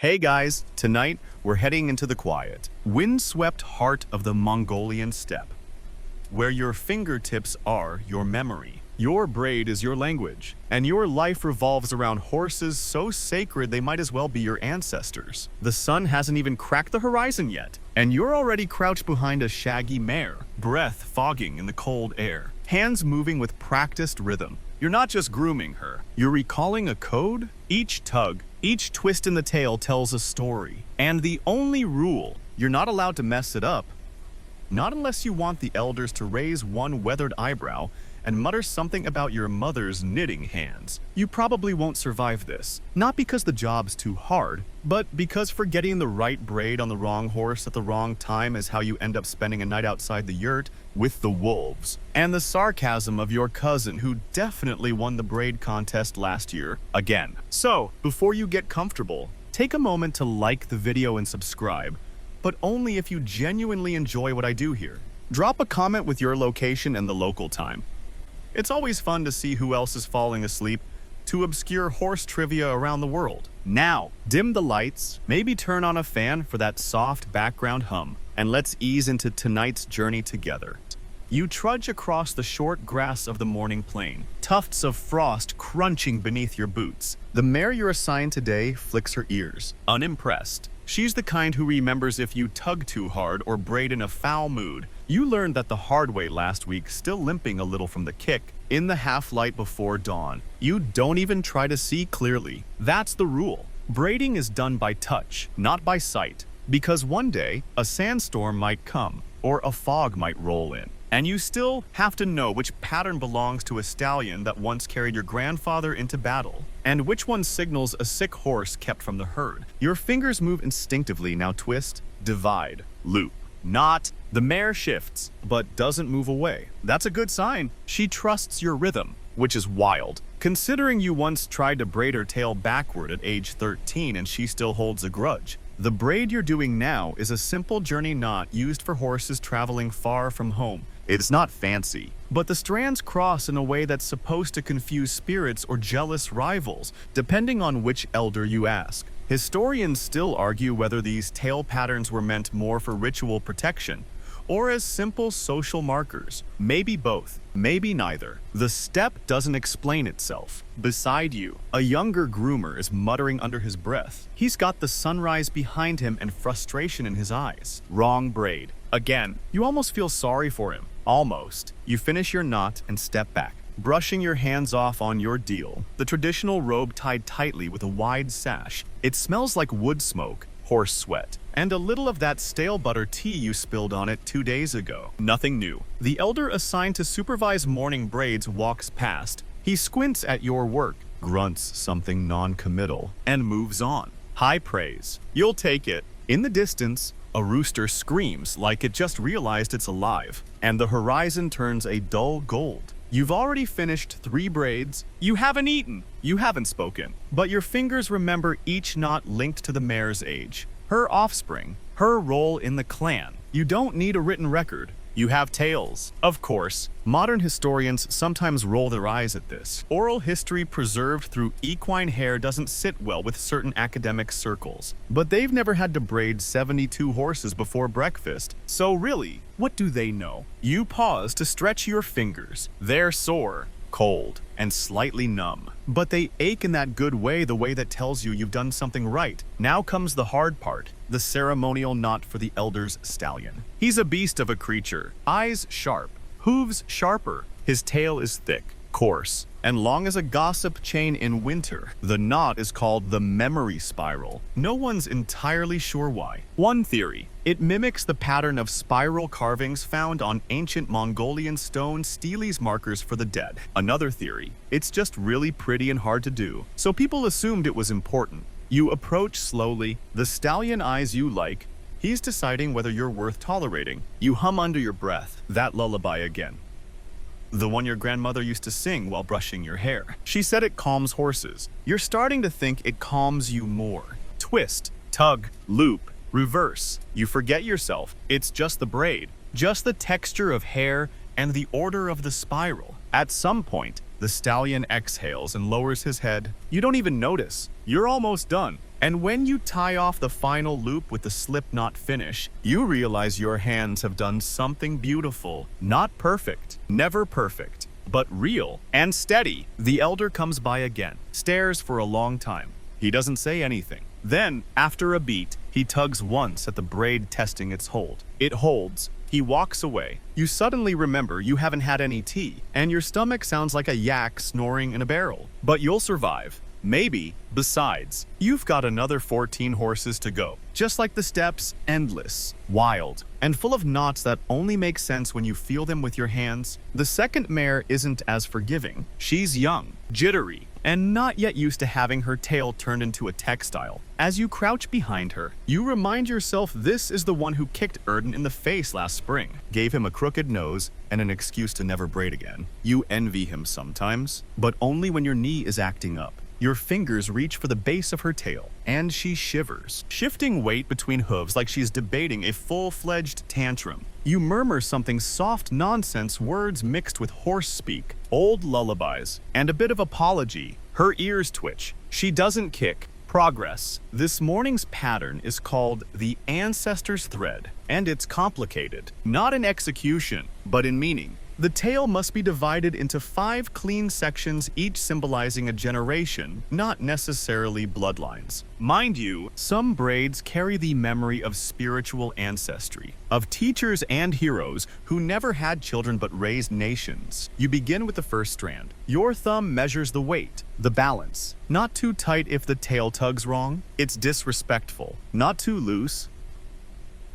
Hey guys, tonight we're heading into the quiet, windswept heart of the Mongolian steppe, where your fingertips are your memory. Your braid is your language, and your life revolves around horses so sacred they might as well be your ancestors. The sun hasn't even cracked the horizon yet, and you're already crouched behind a shaggy mare, breath fogging in the cold air, hands moving with practiced rhythm. You're not just grooming her, you're recalling a code. Each tug, each twist in the tail tells a story. And the only rule, you're not allowed to mess it up. Not unless you want the elders to raise one weathered eyebrow and mutter something about your mother's knitting hands. You probably won't survive this. Not because the job's too hard, but because forgetting the right braid on the wrong horse at the wrong time is how you end up spending a night outside the yurt with the wolves. And the sarcasm of your cousin who definitely won the braid contest last year again. So, before you get comfortable, take a moment to like the video and subscribe, but only if you genuinely enjoy what I do here. Drop a comment with your location and the local time. It's always fun to see who else is falling asleep to obscure horse trivia around the world. Now, dim the lights, maybe turn on a fan for that soft background hum, and let's ease into tonight's journey together. You trudge across the short grass of the morning plain, tufts of frost crunching beneath your boots. The mare you're assigned today flicks her ears, unimpressed. She's the kind who remembers if you tug too hard or braid in a foul mood. You learned that the hard way last week, still limping a little from the kick. In the half-light before dawn, you don't even try to see clearly. That's the rule. Braiding is done by touch, not by sight. Because one day, a sandstorm might come, or a fog might roll in. And you still have to know which pattern belongs to a stallion that once carried your grandfather into battle, and which one signals a sick horse kept from the herd. Your fingers move instinctively, now twist, divide, loop. Not. The mare shifts, but doesn't move away. That's a good sign. She trusts your rhythm, which is wild. Considering you once tried to braid her tail backward at age 13 and she still holds a grudge. The braid you're doing now is a simple journey knot used for horses traveling far from home. It's not fancy, but the strands cross in a way that's supposed to confuse spirits or jealous rivals, depending on which elder you ask. Historians still argue whether these tail patterns were meant more for ritual protection or as simple social markers. Maybe both, maybe neither. The steppe doesn't explain itself. Beside you, a younger groomer is muttering under his breath. He's got the sunrise behind him and frustration in his eyes. Wrong braid. Again, you almost feel sorry for him. Almost. You finish your knot and step back, brushing your hands off on your deal, the traditional robe tied tightly with a wide sash. It smells like wood smoke, horse sweat, and a little of that stale butter tea you spilled on it 2 days ago. Nothing new. The elder assigned to supervise morning braids walks past. He squints at your work, grunts something non-committal, and moves on. High praise. You'll take it. In the distance, a rooster screams like it just realized it's alive, and the horizon turns a dull gold. You've already finished 3 braids. You haven't eaten. You haven't spoken. But your fingers remember each knot linked to the mare's age, her offspring, her role in the clan. You don't need a written record. You have tales. Of course, modern historians sometimes roll their eyes at this. Oral history preserved through equine hair doesn't sit well with certain academic circles. But they've never had to braid 72 horses before breakfast. So really, what do they know? You pause to stretch your fingers. They're sore, cold, and slightly numb. But they ache in that good way, the way that tells you you've done something right. Now comes the hard part, the ceremonial knot for the elder's stallion. He's a beast of a creature, eyes sharp, hooves sharper. His tail is thick, coarse, and long as a gossip chain in winter. The knot is called the memory spiral. No one's entirely sure why. One theory, it mimics the pattern of spiral carvings found on ancient Mongolian stone steles markers for the dead. Another theory, it's just really pretty and hard to do, so people assumed it was important. You approach slowly, the stallion eyes you like. He's deciding whether you're worth tolerating. You hum under your breath, that lullaby again. The one your grandmother used to sing while brushing your hair. She said it calms horses. You're starting to think it calms you more. Twist, tug, loop, reverse. You forget yourself. It's just the braid, just the texture of hair and the order of the spiral. At some point, the stallion exhales and lowers his head. You don't even notice. You're almost done. And when you tie off the final loop with the slip knot finish, you realize your hands have done something beautiful. Not perfect, never perfect, but real and steady. The elder comes by again, stares for a long time. He doesn't say anything. Then, after a beat, he tugs once at the braid, testing its hold. It holds. He walks away. You suddenly remember you haven't had any tea, and your stomach sounds like a yak snoring in a barrel. But you'll survive. Maybe. Besides, you've got another 14 horses to go. Just like the steppes, endless, wild, and full of knots that only make sense when you feel them with your hands. The second mare isn't as forgiving. She's young, jittery, and not yet used to having her tail turned into a textile. As you crouch behind her, you remind yourself this is the one who kicked Erden in the face last spring, gave him a crooked nose and an excuse to never braid again. You envy him sometimes, but only when your knee is acting up. Your fingers reach for the base of her tail, and she shivers, shifting weight between hooves like she's debating a full-fledged tantrum. You murmur something soft nonsense, words mixed with horse speak, old lullabies, and a bit of apology. Her ears twitch. She doesn't kick. Progress. This morning's pattern is called the Ancestor's Thread, and it's complicated, not in execution, but in meaning. The tail must be divided into 5 clean sections, each symbolizing a generation, not necessarily bloodlines. Mind you, some braids carry the memory of spiritual ancestry, of teachers and heroes who never had children but raised nations. You begin with the first strand. Your thumb measures the weight, the balance. Not too tight if the tail tugs wrong. It's disrespectful. Not too loose.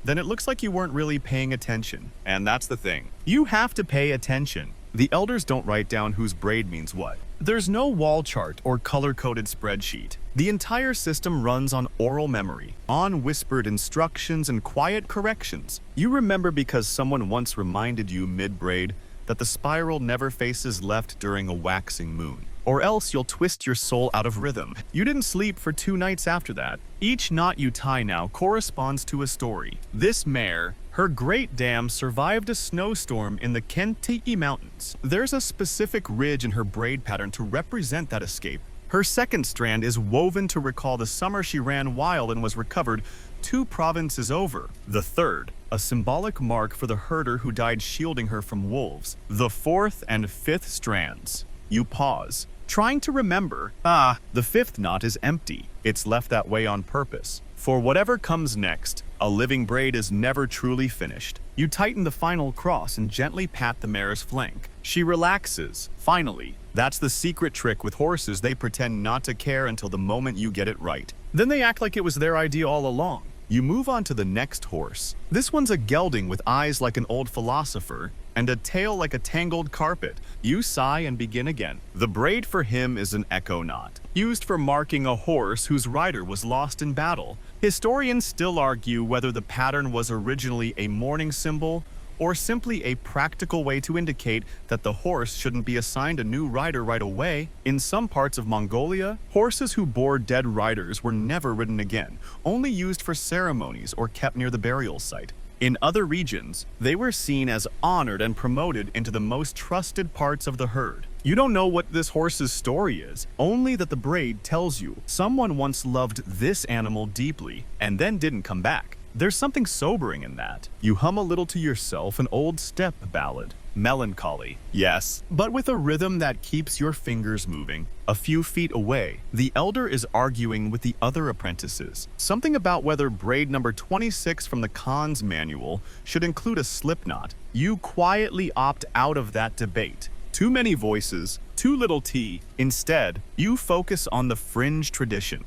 Then it looks like you weren't really paying attention. And that's the thing. You have to pay attention. The elders don't write down whose braid means what. There's no wall chart or color-coded spreadsheet. The entire system runs on oral memory, on whispered instructions and quiet corrections. You remember because someone once reminded you mid-braid that the spiral never faces left during a waxing moon, or else you'll twist your soul out of rhythm. You didn't sleep for 2 nights after that. Each knot you tie now corresponds to a story. This mare, her great dam, survived a snowstorm in the Kentucky mountains. There's a specific ridge in her braid pattern to represent that escape. Her second strand is woven to recall the summer she ran wild and was recovered 2 provinces over. The third, a symbolic mark for the herder who died shielding her from wolves. The fourth and fifth strands. You pause, trying to remember. The fifth knot is empty. It's left that way on purpose. For whatever comes next, a living braid is never truly finished. You tighten the final cross and gently pat the mare's flank. She relaxes, finally. That's the secret trick with horses. They pretend not to care until the moment you get it right. Then they act like it was their idea all along. You move on to the next horse. This one's a gelding with eyes like an old philosopher and a tail like a tangled carpet. You sigh and begin again. The braid for him is an echo knot, used for marking a horse whose rider was lost in battle. Historians still argue whether the pattern was originally a mourning symbol or simply a practical way to indicate that the horse shouldn't be assigned a new rider right away. In some parts of Mongolia, horses who bore dead riders were never ridden again, only used for ceremonies or kept near the burial site. In other regions, they were seen as honored and promoted into the most trusted parts of the herd. You don't know what this horse's story is, only that the braid tells you someone once loved this animal deeply and then didn't come back. There's something sobering in that. You hum a little to yourself an old steppe ballad. Melancholy, yes, but with a rhythm that keeps your fingers moving. A few feet away, the elder is arguing with the other apprentices. Something about whether braid number 26 from the Khan's manual should include a slip knot. You quietly opt out of that debate. Too many voices, too little tea. Instead, you focus on the fringe tradition.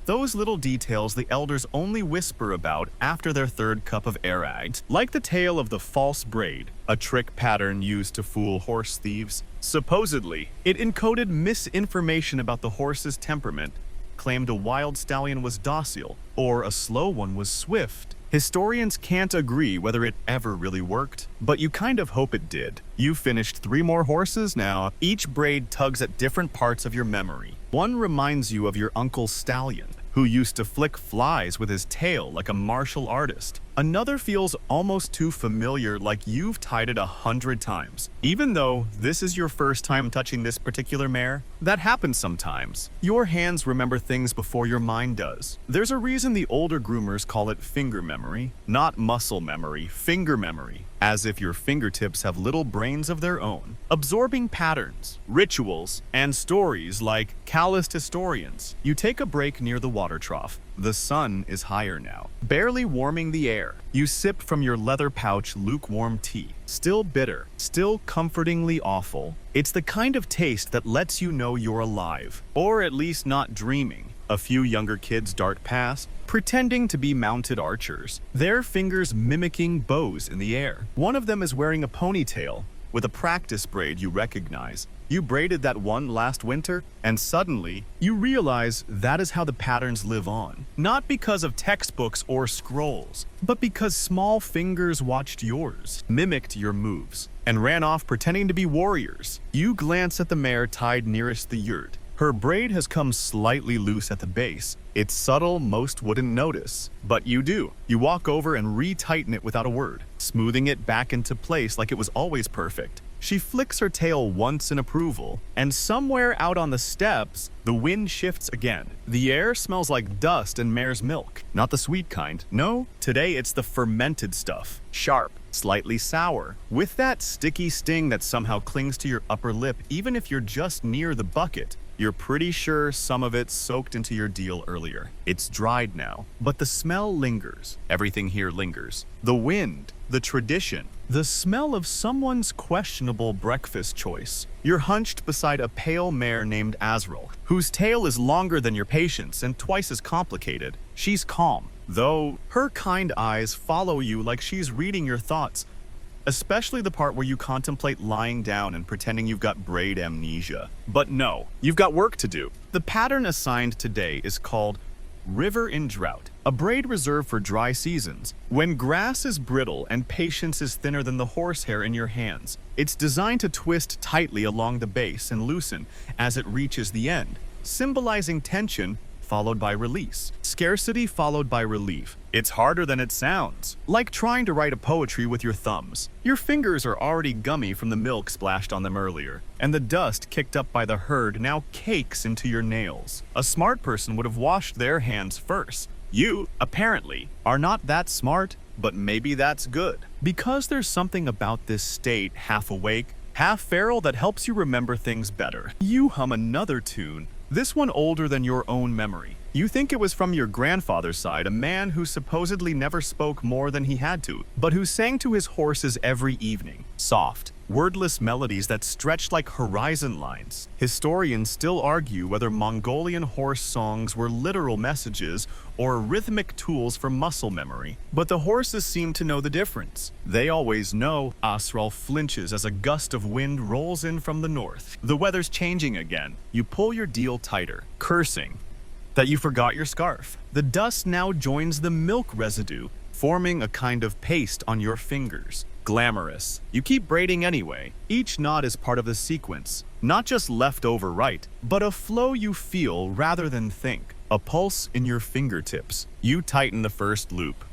Those little details the elders only whisper about after their third cup of arag, like the tale of the false braid, a trick pattern used to fool horse thieves. Supposedly, it encoded misinformation about the horse's temperament, claimed a wild stallion was docile, or a slow one was swift. Historians can't agree whether it ever really worked, but you kind of hope it did. You finished 3 more horses now. Each braid tugs at different parts of your memory. One reminds you of your uncle's stallion, who used to flick flies with his tail like a martial artist. Another feels almost too familiar, like you've tied it 100 times. Even though this is your first time touching this particular mare, that happens sometimes. Your hands remember things before your mind does. There's a reason the older groomers call it finger memory, not muscle memory, finger memory, as if your fingertips have little brains of their own, absorbing patterns, rituals, and stories like calloused historians. You take a break near the water trough. The sun is higher now, barely warming the air. You sip from your leather pouch lukewarm tea. Still bitter, still comfortingly awful. It's the kind of taste that lets you know you're alive, or at least not dreaming. A few younger kids dart past, pretending to be mounted archers, their fingers mimicking bows in the air. One of them is wearing a ponytail with a practice braid you recognize. You braided that one last winter, and suddenly you realize that is how the patterns live on. Not because of textbooks or scrolls, but because small fingers watched yours, mimicked your moves, and ran off pretending to be warriors. You glance at the mare tied nearest the yurt. Her braid has come slightly loose at the base. It's subtle, most wouldn't notice, but you do. You walk over and retighten it without a word, smoothing it back into place like it was always perfect. She flicks her tail once in approval, and somewhere out on the steppes, the wind shifts again. The air smells like dust and mare's milk. Not the sweet kind. No, today it's the fermented stuff. Sharp, slightly sour, with that sticky sting that somehow clings to your upper lip even if you're just near the bucket. You're pretty sure some of it soaked into your deal earlier. It's dried now, but the smell lingers. Everything here lingers. The wind, the tradition, the smell of someone's questionable breakfast choice. You're hunched beside a pale mare named Azrael, whose tail is longer than your patience and twice as complicated. She's calm, though her kind eyes follow you like she's reading your thoughts. Especially the part where you contemplate lying down and pretending you've got braid amnesia. But no, you've got work to do. The pattern assigned today is called River in Drought, a braid reserved for dry seasons. When grass is brittle and patience is thinner than the horsehair in your hands, it's designed to twist tightly along the base and loosen as it reaches the end, symbolizing tension followed by release, scarcity followed by relief. It's harder than it sounds, like trying to write a poetry with your thumbs. Your fingers are already gummy from the milk splashed on them earlier, and the dust kicked up by the herd now cakes into your nails. A smart person would have washed their hands first. You, apparently, are not that smart, but maybe that's good. Because there's something about this state, half awake, half feral, that helps you remember things better. You hum another tune, this one older than your own memory. You think it was from your grandfather's side, a man who supposedly never spoke more than he had to, but who sang to his horses every evening. Soft, wordless melodies that stretched like horizon lines. Historians still argue whether Mongolian horse songs were literal messages or rhythmic tools for muscle memory. But the horses seem to know the difference. They always know. Azrael flinches as a gust of wind rolls in from the north. The weather's changing again. You pull your deal tighter, cursing that you forgot your scarf. The dust now joins the milk residue, forming a kind of paste on your fingers. Glamorous. You keep braiding anyway. Each knot is part of the sequence, not just leftover right, but a flow you feel rather than think, a pulse in your fingertips. You tighten the first loop.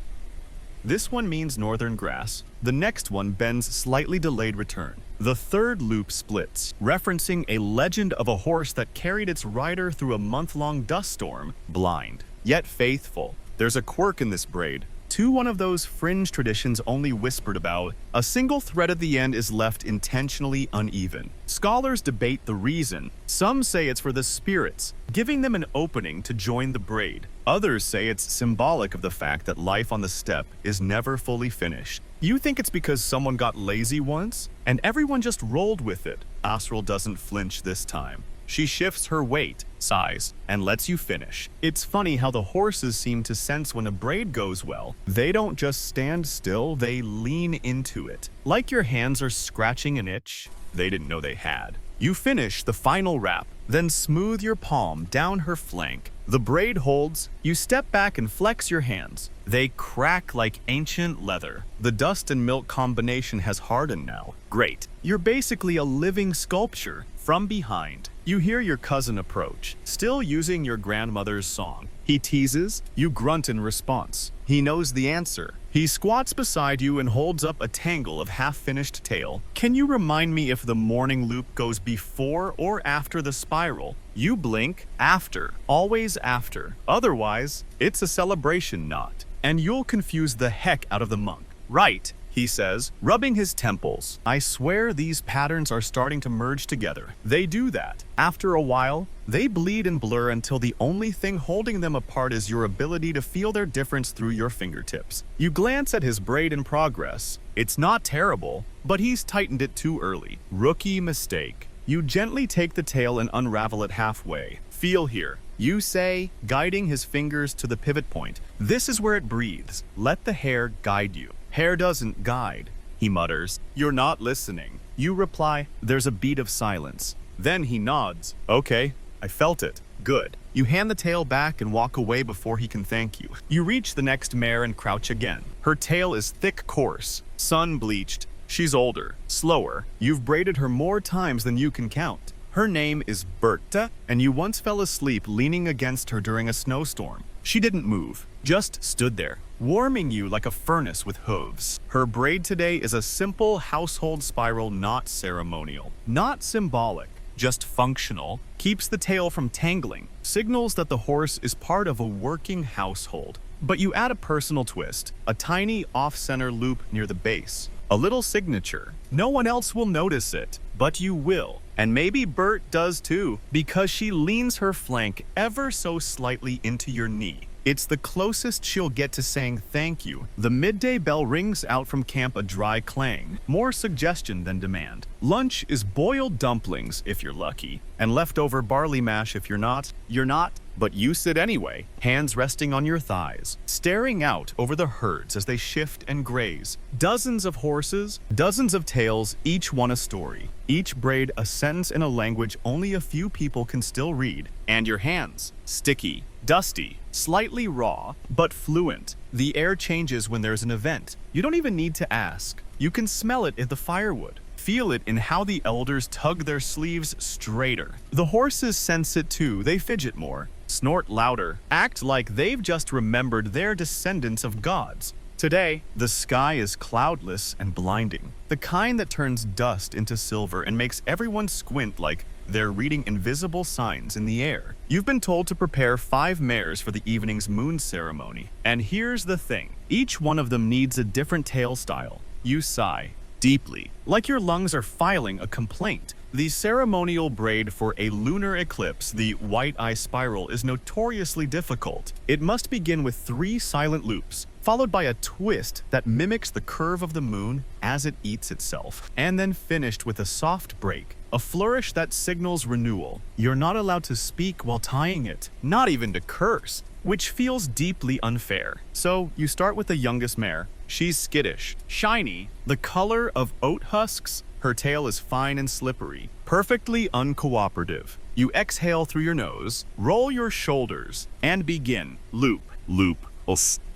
This one means northern grass. The next one bends slightly delayed return. The third loop splits, referencing a legend of a horse that carried its rider through a month-long dust storm, blind, yet faithful. There's a quirk in this braid, one of those fringe traditions only whispered about. A single thread at the end is left intentionally uneven. Scholars debate the reason. Some say it's for the spirits, giving them an opening to join the braid. Others say it's symbolic of the fact that life on the steppe is never fully finished. You think it's because someone got lazy once, and everyone just rolled with it. Azrael doesn't flinch this time. She shifts her weight, size, and lets you finish. It's funny how the horses seem to sense when a braid goes well. They don't just stand still, they lean into it. Like your hands are scratching an itch they didn't know they had. You finish the final wrap, then smooth your palm down her flank. The braid holds. You step back and flex your hands. They crack like ancient leather. The dust and milk combination has hardened now. Great. You're basically a living sculpture from behind. You hear your cousin approach, still using your grandmother's song. He teases, you grunt in response. He knows the answer. He squats beside you and holds up a tangle of half-finished tail. Can you remind me if the morning loop goes before or after the spiral? You blink, after, always after. Otherwise, it's a celebration knot, and you'll confuse the heck out of the monk. Right, he says, rubbing his temples. I swear these patterns are starting to merge together. They do that. After a while, they bleed and blur until the only thing holding them apart is your ability to feel their difference through your fingertips. You glance at his braid in progress. It's not terrible, but he's tightened it too early. Rookie mistake. You gently take the tail and unravel it halfway. Feel here, you say, guiding his fingers to the pivot point. This is where it breathes. Let the hair guide you. Hair doesn't guide, he mutters. You're not listening. You reply, there's a beat of silence. Then he nods. Okay, I felt it. Good. You hand the tail back and walk away before he can thank you. You reach the next mare and crouch again. Her tail is thick, coarse, sun-bleached. She's older, slower. You've braided her more times than you can count. Her name is Berta, and you once fell asleep leaning against her during a snowstorm. She didn't move, just stood there, warming you like a furnace with hooves. Her braid today is a simple household spiral, not ceremonial, not symbolic, just functional, keeps the tail from tangling, signals that the horse is part of a working household. But you add a personal twist, a tiny off-center loop near the base, a little signature. No one else will notice it, but you will. And maybe Bert does too, because she leans her flank ever so slightly into your knee. It's the closest she'll get to saying thank you. The midday bell rings out from camp, a dry clang, more suggestion than demand. Lunch is boiled dumplings if you're lucky, and leftover barley mash if you're not. You're not, but you sit anyway, hands resting on your thighs, staring out over the herds as they shift and graze. Dozens of horses, dozens of tales, each one a story. Each braid a sentence in a language only a few people can still read. And your hands, sticky, dusty, slightly raw, but fluent. The air changes when there's an event. You don't even need to ask. You can smell it in the firewood. Feel it in how the elders tug their sleeves straighter. The horses sense it too. They fidget more, snort louder, act like they've just remembered they're descendants of gods. Today, the sky is cloudless and blinding, the kind that turns dust into silver and makes everyone squint like they're reading invisible signs in the air. You've been told to prepare 5 mares for the evening's moon ceremony. And here's the thing, each one of them needs a different tail style. You sigh deeply, like your lungs are filing a complaint. The ceremonial braid for a lunar eclipse, the white eye spiral, is notoriously difficult. It must begin with 3 silent loops, followed by a twist that mimics the curve of the moon as it eats itself, and then finished with a soft break, a flourish that signals renewal. You're not allowed to speak while tying it, not even to curse, which feels deeply unfair. So you start with the youngest mare. She's skittish, shiny, the color of oat husks. Her tail is fine and slippery, perfectly uncooperative. You exhale through your nose, roll your shoulders, and begin. Loop, loop,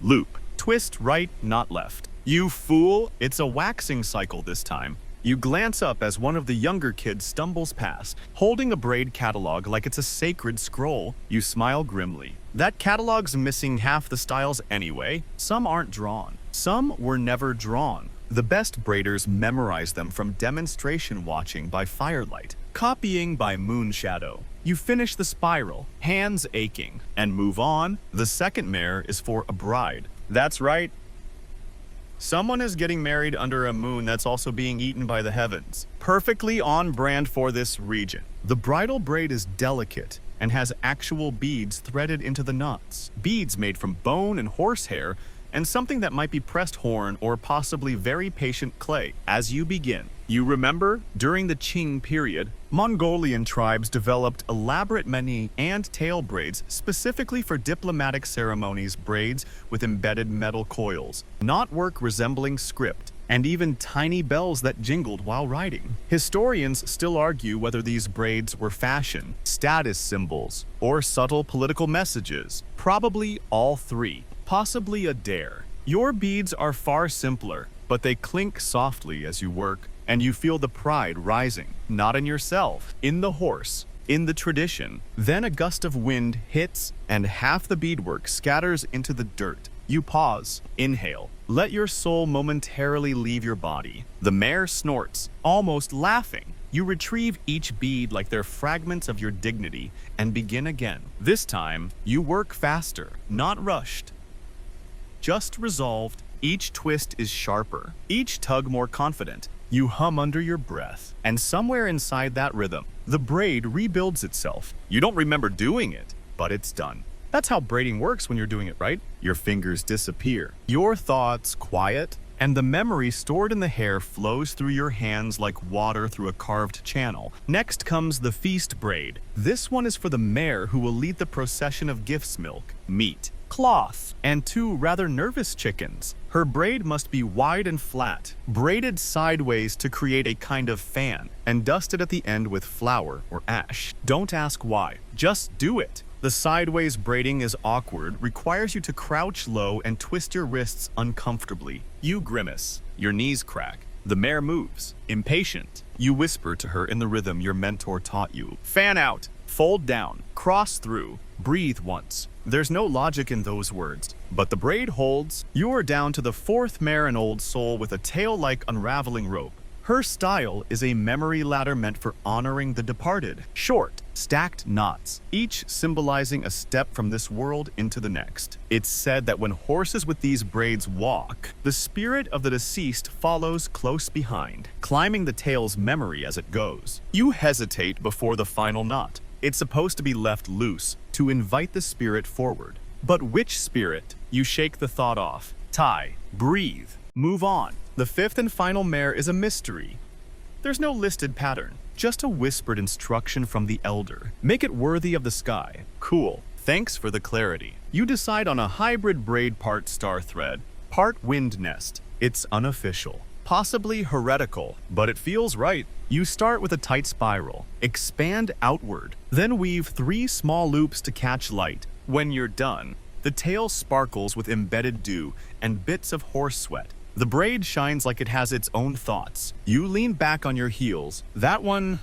loop. Twist right, not left. You fool, it's a waxing cycle this time. You glance up as one of the younger kids stumbles past, holding a braid catalog like it's a sacred scroll. You smile grimly. That catalog's missing half the styles anyway. Some aren't drawn. Some were never drawn. The best braiders memorize them from demonstration watching by firelight, copying by moonshadow. You finish the spiral, hands aching, and move on. The second mare is for a bride. That's right. Someone is getting married under a moon that's also being eaten by the heavens. Perfectly on brand for this region. The bridal braid is delicate and has actual beads threaded into the knots. Beads made from bone and horsehair, and something that might be pressed horn or possibly very patient clay. As you begin, you remember, during the Qing period, Mongolian tribes developed elaborate mani and tail braids specifically for diplomatic ceremonies, braids with embedded metal coils, knotwork resembling script, and even tiny bells that jingled while riding. Historians still argue whether these braids were fashion, status symbols, or subtle political messages. Probably all 3. Possibly a dare. Your beads are far simpler, but they clink softly as you work, and you feel the pride rising, not in yourself, in the horse. in the tradition. Then a gust of wind hits and half the beadwork scatters into the dirt. You pause, inhale, let your soul momentarily leave your body. The mare snorts, almost laughing. You retrieve each bead like they're fragments of your dignity and begin again. This time, you work faster, not rushed, just resolved. Each twist is sharper, each tug more confident. You hum under your breath, and somewhere inside that rhythm, the braid rebuilds itself. You don't remember doing it, but it's done. That's how braiding works when you're doing it right. Your fingers disappear, your thoughts quiet, and the memory stored in the hair flows through your hands like water through a carved channel. Next comes the feast braid. This one is for the mare who will lead the procession of gifts: milk, meat, cloth, and 2 rather nervous chickens. Her braid must be wide and flat, braided sideways to create a kind of fan, and dusted at the end with flour or ash. Don't ask why, just do it. The sideways braiding is awkward, requires you to crouch low and twist your wrists uncomfortably. You grimace, your knees crack. The mare moves, impatient. You whisper to her in the rhythm your mentor taught you. Fan out, fold down, cross through, breathe once. There's no logic in those words, but the braid holds. You are down to the 4th mare, an old soul with a tail-like unraveling rope. Her style is a memory ladder meant for honoring the departed. Short, stacked knots, each symbolizing a step from this world into the next. It's said that when horses with these braids walk, the spirit of the deceased follows close behind, climbing the tail's memory as it goes. You hesitate before the final knot. It's supposed to be left loose to invite the spirit forward. But which spirit? You shake the thought off. Tie, breathe, move on. The 5th and final mare is a mystery. There's no listed pattern, just a whispered instruction from the elder. Make it worthy of the sky. Cool. Thanks for the clarity. You decide on a hybrid braid, part star thread, part wind nest. It's unofficial, possibly heretical, but it feels right. You start with a tight spiral, expand outward, then weave 3 small loops to catch light. When you're done, the tail sparkles with embedded dew and bits of horse sweat. The braid shines like it has its own thoughts. You lean back on your heels. That one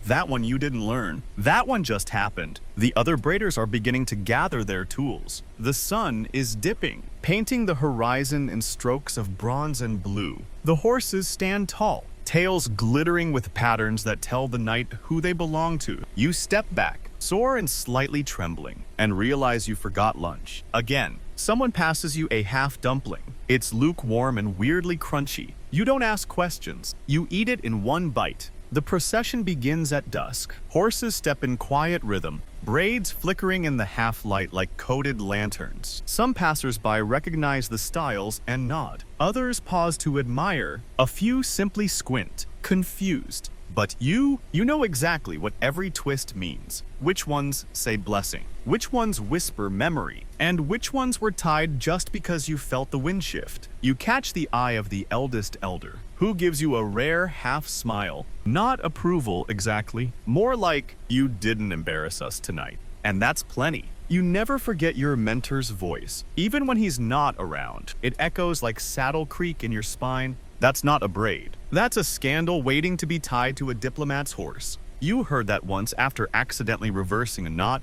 you didn't learn. That one just happened. The other braiders are beginning to gather their tools. The sun is dipping, painting the horizon in strokes of bronze and blue. The horses stand tall, tails glittering with patterns that tell the night who they belong to. You step back, sore and slightly trembling, and realize you forgot lunch. Again, someone passes you a half dumpling. It's lukewarm and weirdly crunchy. You don't ask questions. You eat it in one bite. The procession begins at dusk. Horses step in quiet rhythm, braids flickering in the half-light like coated lanterns. Some passers-by recognize the styles and nod. Others pause to admire. A few simply squint, confused. But you know exactly what every twist means. Which ones say blessing, which ones whisper memory, and which ones were tied just because you felt the wind shift. You catch the eye of the eldest elder, who gives you a rare half smile. Not approval exactly, more like, you didn't embarrass us tonight. And that's plenty. You never forget your mentor's voice, even when he's not around. It echoes like saddle creak in your spine. That's not a braid. That's a scandal waiting to be tied to a diplomat's horse. You heard that once after accidentally reversing a knot,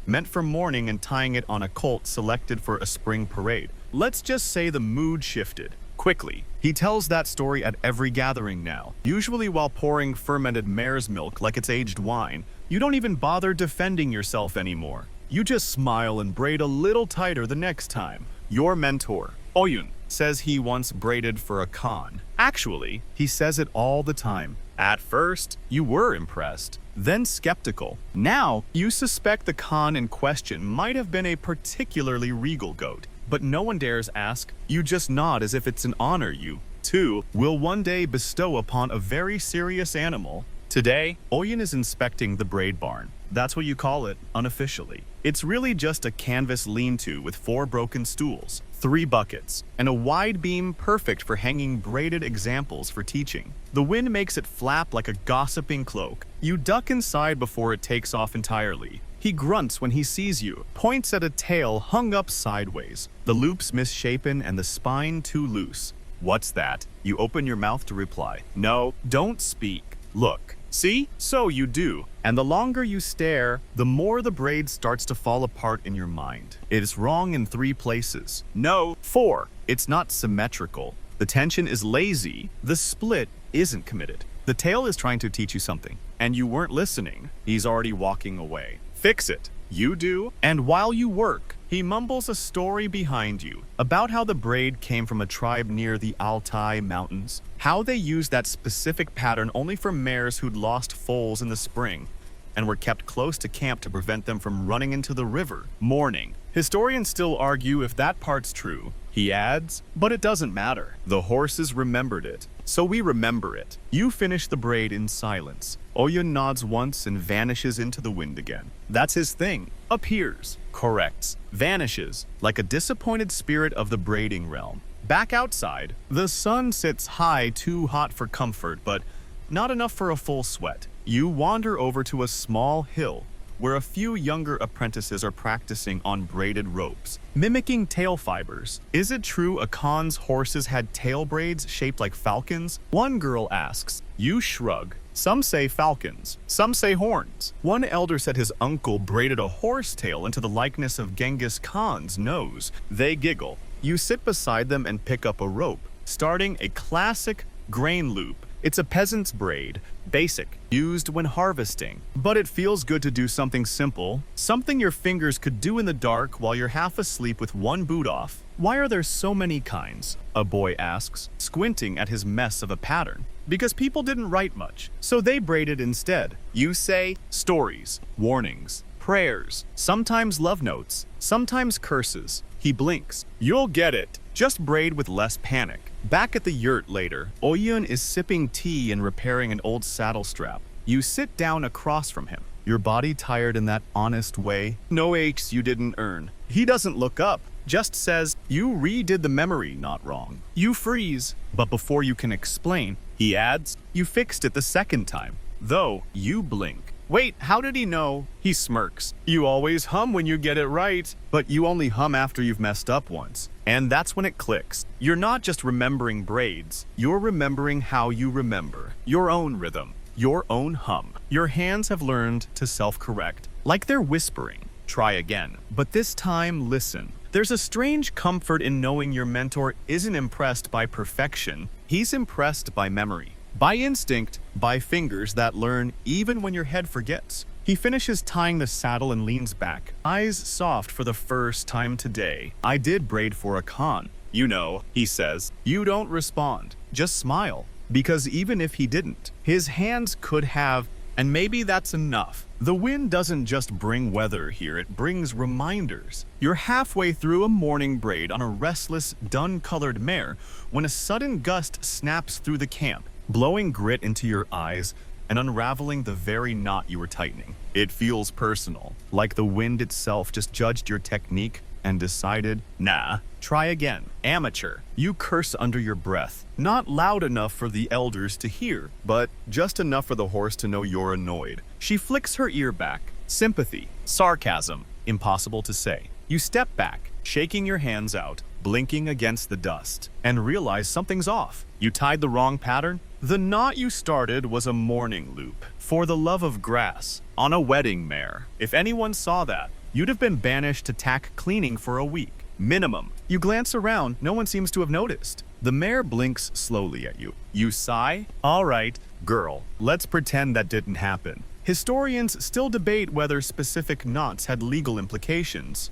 meant for mourning and tying it on a colt selected for a spring parade. Let's just say the mood shifted. Quickly, he tells that story at every gathering now, usually while pouring fermented mare's milk like it's aged wine. You don't even bother defending yourself anymore. You just smile and braid a little tighter the next time. Your mentor, Oyun, says he once braided for a Khan. Actually, he says it all the time. At first, you were impressed, then skeptical. Now, you suspect the Khan in question might have been a particularly regal goat. But no one dares ask. You just nod as if it's an honor you, too, will one day bestow upon a very serious animal. Today, Oyun is inspecting the braid barn. That's what you call it, unofficially. It's really just a canvas lean-to with 4 broken stools, 3 buckets, and a wide beam perfect for hanging braided examples for teaching. The wind makes it flap like a gossiping cloak. You duck inside before it takes off entirely. He grunts when he sees you, points at a tail hung up sideways, the loops misshapen and the spine too loose. What's that? You open your mouth to reply. No, don't speak. Look. See? So you do. And the longer you stare, the more the braid starts to fall apart in your mind. It is wrong in 3 places. No, 4. It's not symmetrical. The tension is lazy. The split isn't committed. The tail is trying to teach you something, and you weren't listening. He's already walking away. Fix it. You do. And while you work, he mumbles a story behind you about how the braid came from a tribe near the Altai Mountains, how they used that specific pattern only for mares who'd lost foals in the spring and were kept close to camp to prevent them from running into the river, mourning. Historians still argue if that part's true. He adds, but it doesn't matter. The horses remembered it, so we remember it. You finish the braid in silence. Oyun nods once and vanishes into the wind again. That's his thing. Appears, corrects, vanishes, like a disappointed spirit of the braiding realm. Back outside, the sun sits high, too hot for comfort, but not enough for a full sweat. You wander over to a small hill where a few younger apprentices are practicing on braided ropes, mimicking tail fibers. Is it true Akan's horses had tail braids shaped like falcons? One girl asks. You shrug. Some say falcons, some say horns. One elder said his uncle braided a horse tail into the likeness of Genghis Khan's nose. They giggle. You sit beside them and pick up a rope, starting a classic grain loop. It's a peasant's braid, basic, used when harvesting. But it feels good to do something simple, something your fingers could do in the dark while you're half asleep with one boot off. Why are there so many kinds? A boy asks, squinting at his mess of a pattern. Because people didn't write much, so they braided instead. You say stories, warnings, prayers, sometimes love notes, sometimes curses. He blinks. You'll get it. Just braid with less panic. Back at the yurt later, Oyun is sipping tea and repairing an old saddle strap. You sit down across from him, your body tired in that honest way. No aches you didn't earn. He doesn't look up, just says, you redid the memory not wrong. You freeze, but before you can explain, he adds, you fixed it the second time. Though, you blink. Wait, how did he know? He smirks. You always hum when you get it right, but you only hum after you've messed up once. And that's when it clicks. You're not just remembering braids, you're remembering how you remember. Your own rhythm, your own hum. Your hands have learned to self-correct, like they're whispering. Try again, but this time listen. There's a strange comfort in knowing your mentor isn't impressed by perfection, he's impressed by memory. By instinct, by fingers that learn even when your head forgets. He finishes tying the saddle and leans back, eyes soft for the first time today. I did braid for Akan. You know, he says. You don't respond, just smile. Because even if he didn't, his hands could have, and maybe that's enough. The wind doesn't just bring weather here, it brings reminders. You're halfway through a morning braid on a restless, dun-colored mare when a sudden gust snaps through the camp, blowing grit into your eyes and unraveling the very knot you were tightening. It feels personal, like the wind itself just judged your technique and decided, nah, try again. Amateur. You curse under your breath, not loud enough for the elders to hear, but just enough for the horse to know you're annoyed. She flicks her ear back. Sympathy, sarcasm, impossible to say. You step back, shaking your hands out, blinking against the dust, and realize something's off. You tied the wrong pattern? The knot you started was a morning loop, for the love of grass, on a wedding mare. If anyone saw that, you'd have been banished to tack cleaning for a week. Minimum. You glance around, no one seems to have noticed. The mare blinks slowly at you. You sigh? All right, girl, let's pretend that didn't happen. Historians still debate whether specific knots had legal implications.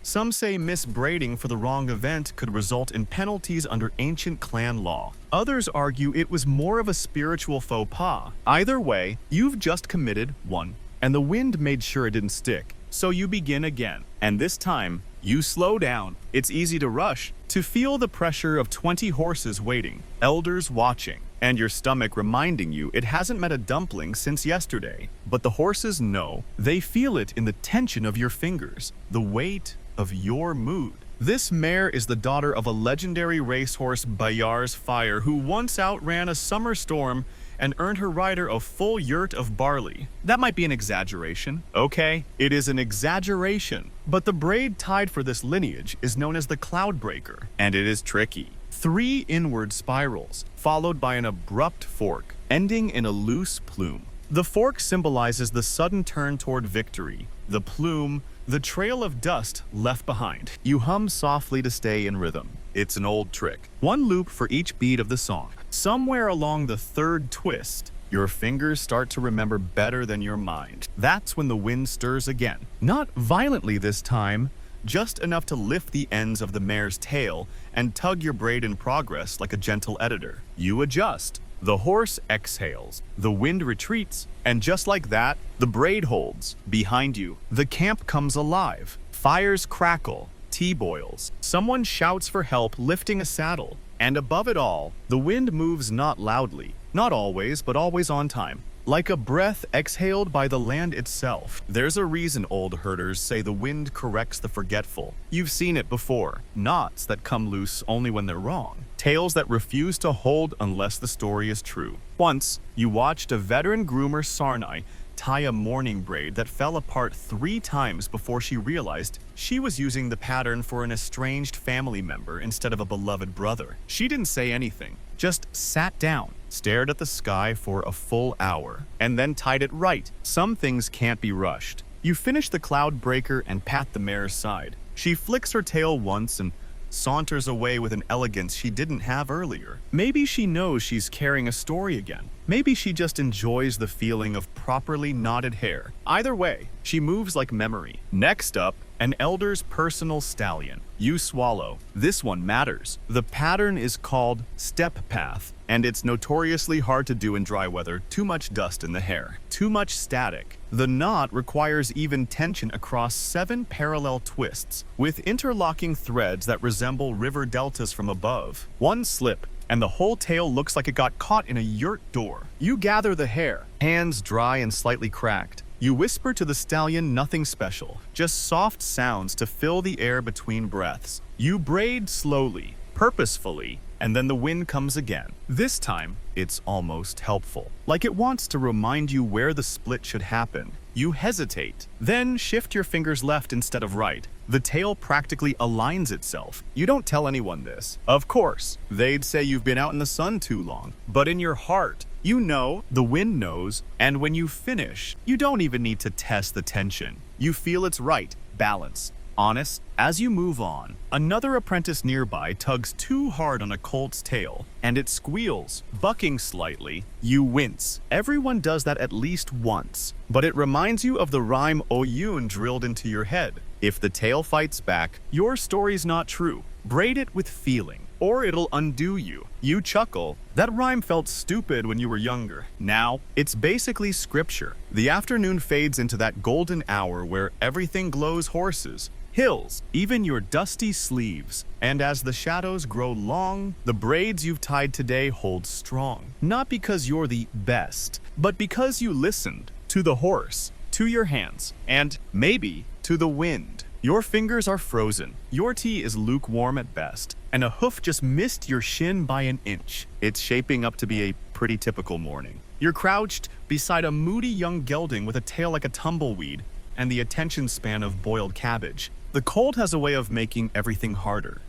Some say misbraiding for the wrong event could result in penalties under ancient clan law. Others argue it was more of a spiritual faux pas. Either way, you've just committed one, and the wind made sure it didn't stick. So you begin again, and this time, you slow down. It's easy to rush, to feel the pressure of 20 horses waiting, elders watching, and your stomach reminding you it hasn't met a dumpling since yesterday. But the horses know. They feel it in the tension of your fingers, the weight of your mood. This mare is the daughter of a legendary racehorse Bayar's Fire who once outran a summer storm and earned her rider a full yurt of barley. That might be an exaggeration. Okay, it is an exaggeration. But the braid tied for this lineage is known as the Cloudbreaker, and it is tricky. 3 inward spirals, followed by an abrupt fork, ending in a loose plume. The fork symbolizes the sudden turn toward victory, the plume, the trail of dust left behind. You hum softly to stay in rhythm. It's an old trick. One loop for each beat of the song. Somewhere along the third twist, your fingers start to remember better than your mind. That's when the wind stirs again. Not violently this time, just enough to lift the ends of the mare's tail and tug your braid in progress like a gentle editor. You adjust. The horse exhales, the wind retreats, and just like that, the braid holds. Behind you, the camp comes alive. Fires crackle, tea boils. Someone shouts for help lifting a saddle. And above it all, the wind moves not loudly, not always, but always on time. Like a breath exhaled by the land itself. There's a reason old herders say the wind corrects the forgetful. You've seen it before. Knots that come loose only when they're wrong. Tales that refuse to hold unless the story is true. Once, you watched a veteran groomer Sarnai tie a mourning braid that fell apart 3 times before she realized she was using the pattern for an estranged family member instead of a beloved brother. She didn't say anything, just sat down, stared at the sky for a full hour, and then tied it right. Some things can't be rushed. You finish the cloud breaker and pat the mare's side. She flicks her tail once and saunters away with an elegance she didn't have earlier. Maybe she knows she's carrying a story again. Maybe she just enjoys the feeling of properly knotted hair. Either way, she moves like memory. Next up, an elder's personal stallion. You swallow. This one matters. The pattern is called steppe path, and it's notoriously hard to do in dry weather. Too much dust in the hair. Too much static. The knot requires even tension across 7 parallel twists, with interlocking threads that resemble river deltas from above. One slip, and the whole tail looks like it got caught in a yurt door. You gather the hair, hands dry and slightly cracked. You whisper to the stallion nothing special, just soft sounds to fill the air between breaths. You braid slowly, purposefully, and then the wind comes again. This time, it's almost helpful. Like it wants to remind you where the split should happen. You hesitate, then shift your fingers left instead of right. The tail practically aligns itself. You don't tell anyone this. Of course, they'd say you've been out in the sun too long. But in your heart, you know, the wind knows, and when you finish, you don't even need to test the tension. You feel it's right, balanced, honest. As you move on, another apprentice nearby tugs too hard on a colt's tail, and it squeals, bucking slightly. You wince. Everyone does that at least once, but it reminds you of the rhyme Oyun drilled into your head. If the tail fights back, your story's not true. Braid it with feeling, or it'll undo you. You chuckle. That rhyme felt stupid when you were younger. Now, it's basically scripture. The afternoon fades into that golden hour where everything glows horses, hills, even your dusty sleeves. And as the shadows grow long, the braids you've tied today hold strong. Not because you're the best, but because you listened to the horse, to your hands, and maybe to the wind. Your fingers are frozen, your tea is lukewarm at best, and a hoof just missed your shin by an inch. It's shaping up to be a pretty typical morning. You're crouched beside a moody young gelding with a tail like a tumbleweed and the attention span of boiled cabbage. The cold has a way of making everything harder.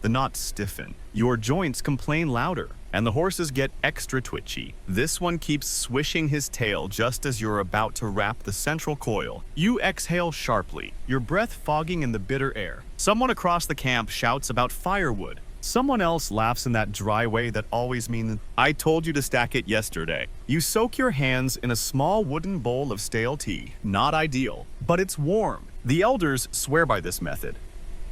The knots stiffen, your joints complain louder, and the horses get extra twitchy. This one keeps swishing his tail just as you're about to wrap the central coil. You exhale sharply, your breath fogging in the bitter air. Someone across the camp shouts about firewood. Someone else laughs in that dry way that always means, "I told you to stack it yesterday." You soak your hands in a small wooden bowl of stale tea. Not ideal, but it's warm. The elders swear by this method.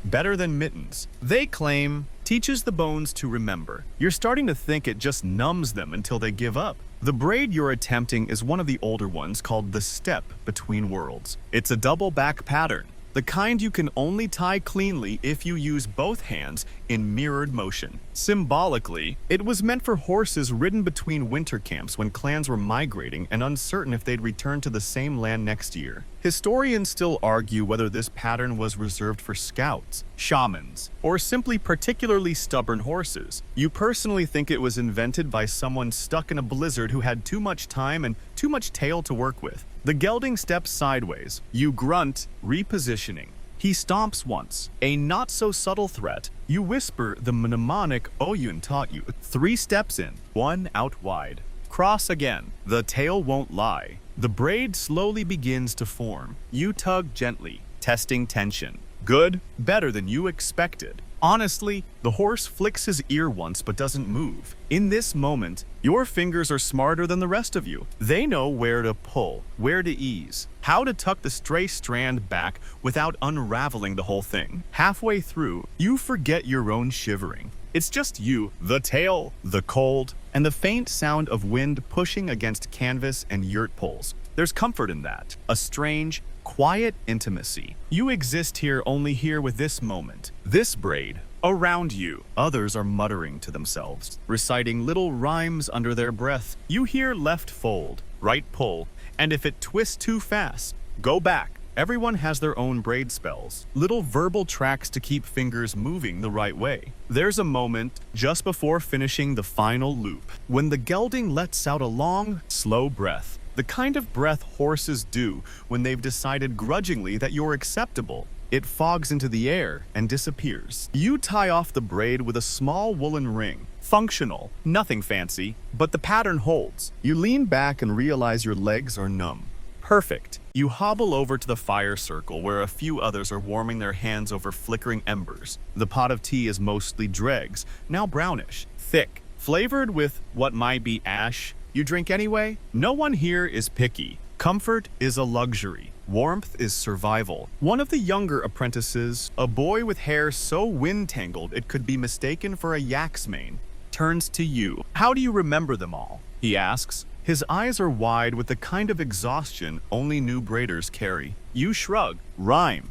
Better than mittens. They claim teaches the bones to remember. You're starting to think it just numbs them until they give up. The braid you're attempting is one of the older ones called the steppe between worlds. It's a double back pattern, the kind you can only tie cleanly if you use both hands in mirrored motion. Symbolically, it was meant for horses ridden between winter camps when clans were migrating and uncertain if they'd return to the same land next year. Historians still argue whether this pattern was reserved for scouts, shamans, or simply particularly stubborn horses. You personally think it was invented by someone stuck in a blizzard who had too much time and too much tail to work with. The gelding steps sideways. You grunt, repositioning. He stomps once, a not-so-subtle threat. You whisper the mnemonic Oyun taught you. 3 steps in, 1 out wide. Cross again. The tail won't lie. The braid slowly begins to form. You tug gently, testing tension. Good, better than you expected. Honestly, the horse flicks his ear once but doesn't move. In this moment, your fingers are smarter than the rest of you. They know where to pull, where to ease, how to tuck the stray strand back without unraveling the whole thing. Halfway through, you forget your own shivering. It's just you, the tail, the cold, and the faint sound of wind pushing against canvas and yurt poles. There's comfort in that. A strange, quiet intimacy. You exist here only here with this moment, this braid. Around you, others are muttering to themselves, reciting little rhymes under their breath. You hear left fold, right pull, and if it twists too fast, go back. Everyone has their own braid spells, little verbal tracks to keep fingers moving the right way. There's a moment just before finishing the final loop, when the gelding lets out a long, slow breath. The kind of breath horses do when they've decided grudgingly that you're acceptable. It fogs into the air and disappears. You tie off the braid with a small woolen ring. Functional, nothing fancy, but the pattern holds. You lean back and realize your legs are numb. Perfect. You hobble over to the fire circle where a few others are warming their hands over flickering embers. The pot of tea is mostly dregs, now brownish, thick, flavored with what might be ash. You drink anyway? No one here is picky. Comfort is a luxury. Warmth is survival. One of the younger apprentices, a boy with hair so wind-tangled it could be mistaken for a yak's mane, turns to you. How do you remember them all? He asks. His eyes are wide with the kind of exhaustion only new braiders carry. You shrug. Rhyme.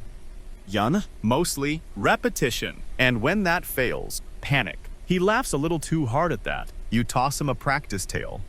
Yun? Mostly. Repetition. And when that fails, panic. He laughs a little too hard at that. You toss him a practice tale.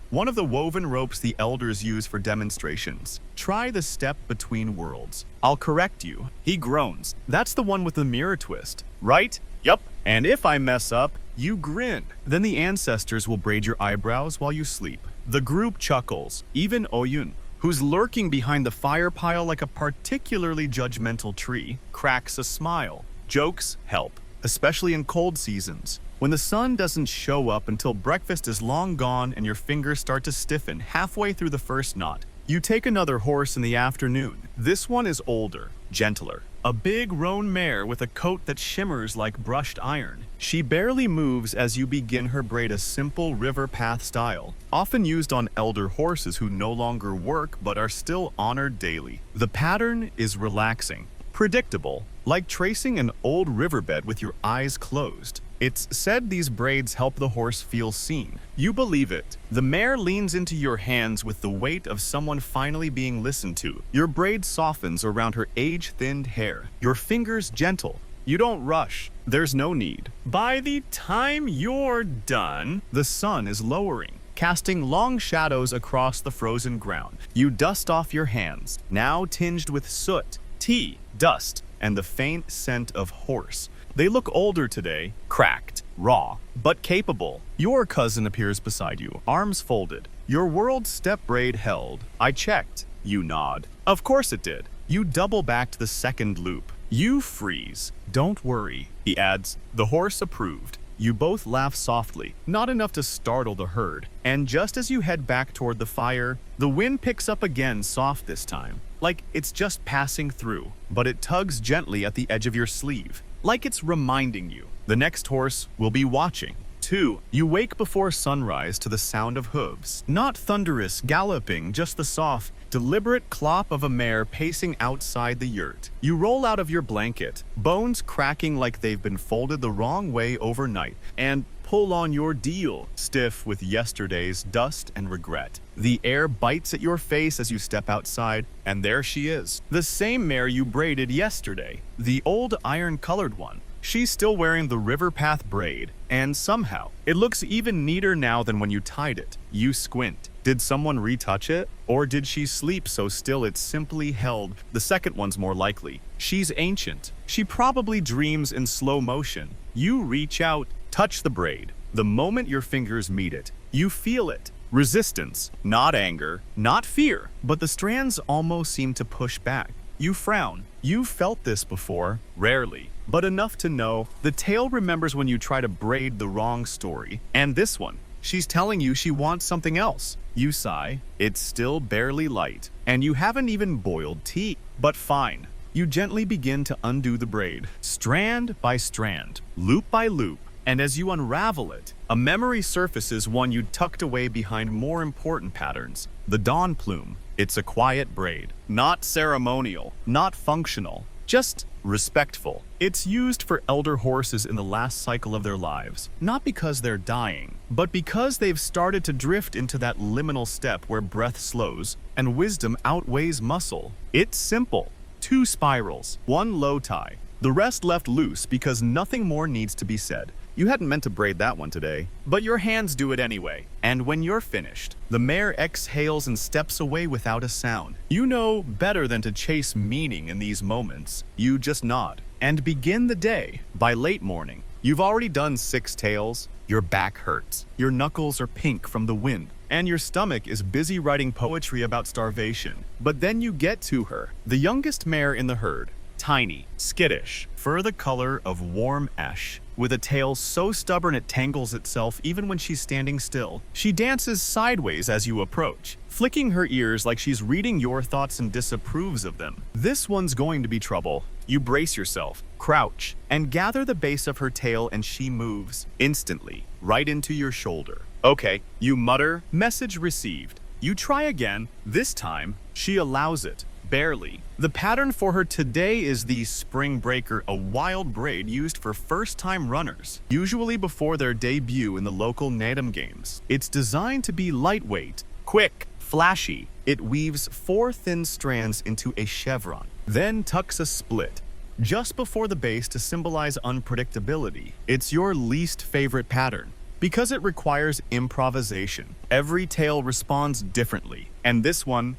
One of the woven ropes the elders use for demonstrations. Try the step between worlds. I'll correct you. He groans. That's the one with the mirror twist. Right? Yup. And if I mess up, you grin. Then the ancestors will braid your eyebrows while you sleep. The group chuckles. Even Oyun, who's lurking behind the fire pile like a particularly judgmental tree, cracks a smile. Jokes help, especially in cold seasons. When the sun doesn't show up until breakfast is long gone and your fingers start to stiffen halfway through the first knot, you take another horse in the afternoon. This one is older, gentler. A big roan mare with a coat that shimmers like brushed iron. She barely moves as you begin her braid, a simple river path style, often used on elder horses who no longer work but are still honored daily. The pattern is relaxing, predictable, like tracing an old riverbed with your eyes closed. It's said these braids help the horse feel seen. You believe it. The mare leans into your hands with the weight of someone finally being listened to. Your braid softens around her age-thinned hair. Your fingers gentle. You don't rush. There's no need. By the time you're done, the sun is lowering, casting long shadows across the frozen ground. You dust off your hands, now tinged with soot, tea, dust, and the faint scent of horse. They look older today, cracked, raw, but capable. Your cousin appears beside you, arms folded. Your world step braid held. I checked. You nod. Of course it did. You double back to the second loop. You freeze. Don't worry, he adds. The horse approved. You both laugh softly, not enough to startle the herd. And just as you head back toward the fire, the wind picks up again, soft this time. Like it's just passing through, but it tugs gently at the edge of your sleeve. Like it's reminding you, the next horse will be watching. 2. You wake before sunrise to the sound of hooves. Not thunderous, galloping, just the soft, deliberate clop of a mare pacing outside the yurt. You roll out of your blanket, bones cracking like they've been folded the wrong way overnight, and pull on your deal, stiff with yesterday's dust and regret. The air bites at your face as you step outside, and there she is. The same mare you braided yesterday, the old iron-colored one. She's still wearing the river path braid, and somehow, it looks even neater now than when you tied it. You squint. Did someone retouch it? Or did she sleep so still it simply held? The second one's more likely. She's ancient. She probably dreams in slow motion. You reach out, touch the braid. The moment your fingers meet it, you feel it. Resistance, not anger, not fear, but the strands almost seem to push back. You frown. You've felt this before, rarely, but enough to know the tail remembers when you try to braid the wrong story. And this one, She's telling you she wants something else. You sigh. It's still barely light, and you haven't even boiled tea. But fine. You gently begin to undo the braid, strand by strand, loop by loop, and as you unravel it, a memory surfaces, one you'd tucked away behind more important patterns. The dawn plume. It's a quiet braid. Not ceremonial, not functional, just respectful. It's used for elder horses in the last cycle of their lives, not because they're dying, but because they've started to drift into that liminal step where breath slows and wisdom outweighs muscle. It's simple. 2 spirals, 1 low tie, the rest left loose because nothing more needs to be said. You hadn't meant to braid that one today, but your hands do it anyway. And when you're finished, the mare exhales and steps away without a sound. You know better than to chase meaning in these moments. You just nod and begin the day. By late morning, you've already done 6 tails. Your back hurts, your knuckles are pink from the wind, and your stomach is busy writing poetry about starvation. But then you get to her, the youngest mare in the herd. Tiny, skittish, fur the color of warm ash, with a tail so stubborn it tangles itself even when she's standing still. She dances sideways as you approach, flicking her ears like she's reading your thoughts and disapproves of them. This one's going to be trouble. You brace yourself, crouch, and gather the base of her tail, and she moves instantly, right into your shoulder. Okay, you mutter, message received. You try again. This time, she allows it. Barely. The pattern for her today is the spring breaker, a wild braid used for first-time runners, usually before their debut in the local Natum games. It's designed to be lightweight, quick, flashy. It weaves 4 thin strands into a chevron, then tucks a split just before the base to symbolize unpredictability. It's your least favorite pattern because it requires improvisation. Every tail responds differently, and this one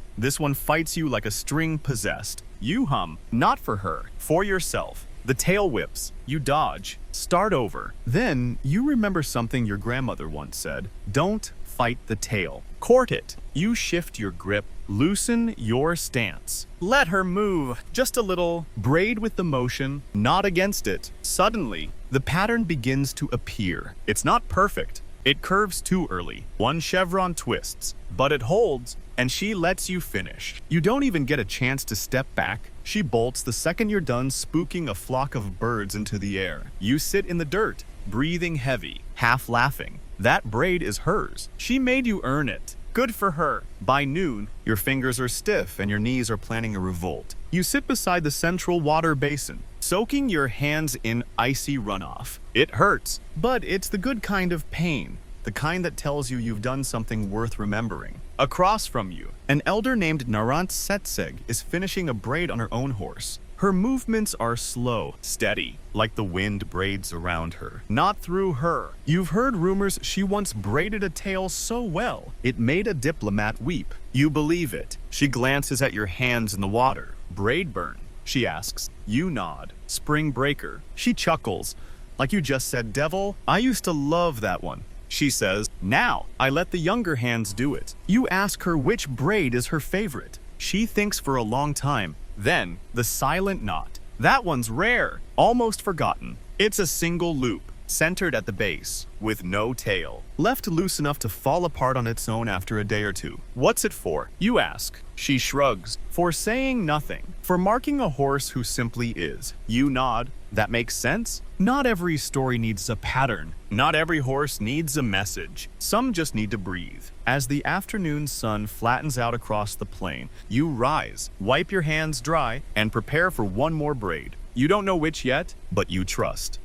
fights you like a string possessed. You hum, not for her, for yourself. The tail whips, you dodge, start over. Then you remember something your grandmother once said: don't fight the tail, court it. You shift your grip, loosen your stance. Let her move, just a little. Braid with the motion, not against it. Suddenly, the pattern begins to appear. It's not perfect. It curves too early. 1 chevron twists, but it holds, and she lets you finish. You don't even get a chance to step back. She bolts the second you're done spooking a flock of birds into the air. You sit in the dirt, breathing heavy, half laughing. That braid is hers. She made you earn it. Good for her. By noon, your fingers are stiff and your knees are planning a revolt. You sit beside the central water basin, soaking your hands in icy runoff. It hurts, but it's the good kind of pain, the kind that tells you you've done something worth remembering. Across from you, an elder named Narant Setseg is finishing a braid on her own horse. Her movements are slow, steady, like the wind braids around her, not through her. You've heard rumors she once braided a tail so well, it made a diplomat weep. You believe it. She glances at your hands in the water. Braid burn, she asks. You nod. Spring breaker. She chuckles. Like you just said, devil, I used to love that one. She says, now, I let the younger hands do it. You ask her which braid is her favorite. She thinks for a long time. Then, the silent knot. That one's rare, almost forgotten. It's a single loop, centered at the base, with no tail, left loose enough to fall apart on its own after a day or two. What's it for? You ask. She shrugs. For saying nothing. For marking a horse who simply is. You nod. That makes sense? Not every story needs a pattern. Not every horse needs a message. Some just need to breathe. As the afternoon sun flattens out across the plain, you rise, wipe your hands dry, and prepare for one more braid. You don't know which yet, but you trust.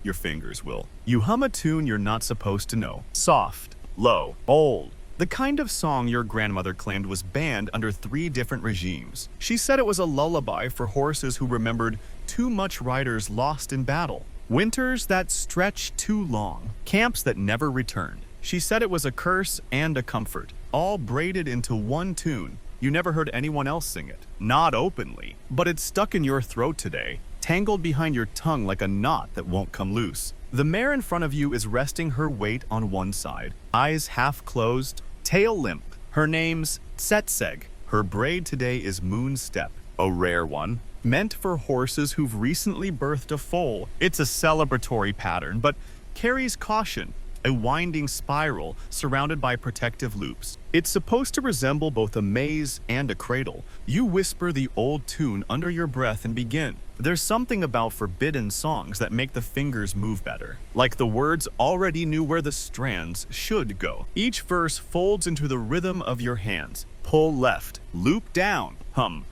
Your fingers will. You hum a tune you're not supposed to know. Soft, low, old. The kind of song your grandmother claimed was banned under 3 different regimes. She said it was a lullaby for horses who remembered too much riders lost in battle, winters that stretched too long, camps that never returned. She said it was a curse and a comfort, all braided into one tune. You never heard anyone else sing it. Not openly, but it's stuck in your throat today, tangled behind your tongue like a knot that won't come loose. The mare in front of you is resting her weight on one side, eyes half closed, tail limp. Her name's Tsetseg. Her braid today is Moonlit, a rare one, meant for horses who've recently birthed a foal. It's a celebratory pattern, but carries caution. a winding spiral surrounded by protective loops. It's supposed to resemble both a maze and a cradle. You whisper the old tune under your breath and begin. There's something about forbidden songs that make the fingers move better. Like the words already knew where the strands should go. Each verse folds into the rhythm of your hands. Pull left, loop down, hum.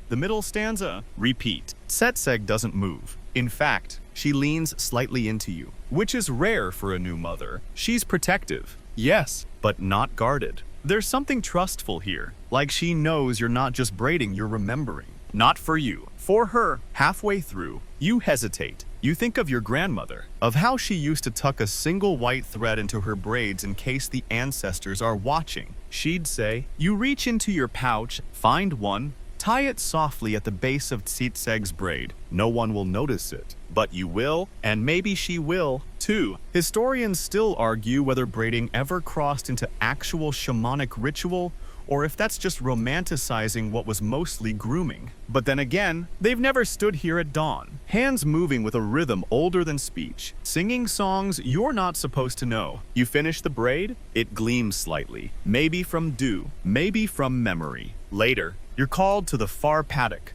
The middle stanza, repeat. Setseg doesn't move. In fact, she leans slightly into you, which is rare for a new mother. She's protective, yes, but not guarded. There's something trustful here, like she knows you're not just braiding, you're remembering. Not for you. For her, halfway through, you hesitate. You think of your grandmother, of how she used to tuck a single white thread into her braids in case the ancestors are watching. She'd say, you reach into your pouch, find one, tie it softly at the base of Tsitseg's braid. No one will notice it, but you will, and maybe she will, too. Historians still argue whether braiding ever crossed into actual shamanic ritual, or if that's just romanticizing what was mostly grooming. But then again, they've never stood here at dawn, hands moving with a rhythm older than speech, singing songs you're not supposed to know. You finish the braid, it gleams slightly, maybe from dew, maybe from memory. Later, you're called to the far paddock.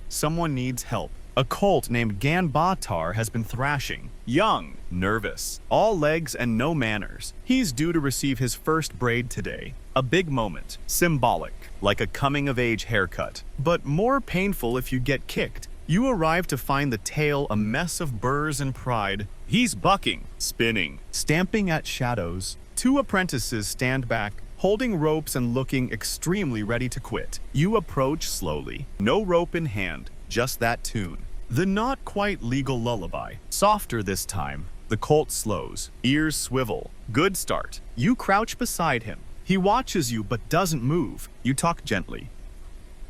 Someone needs help. A colt named Ganbatar has been thrashing. Young, nervous, all legs and no manners. He's due to receive his first braid today. A big moment, symbolic, like a coming-of-age haircut. But more painful if you get kicked. You arrive to find the tail a mess of burrs and pride. He's bucking, spinning, stamping at shadows. Two apprentices stand back, holding ropes and looking extremely ready to quit. You approach slowly, no rope in hand, just that tune. The not quite legal lullaby. Softer this time. The colt slows, ears swivel. Good start. You crouch beside him. He watches you but doesn't move. You talk gently.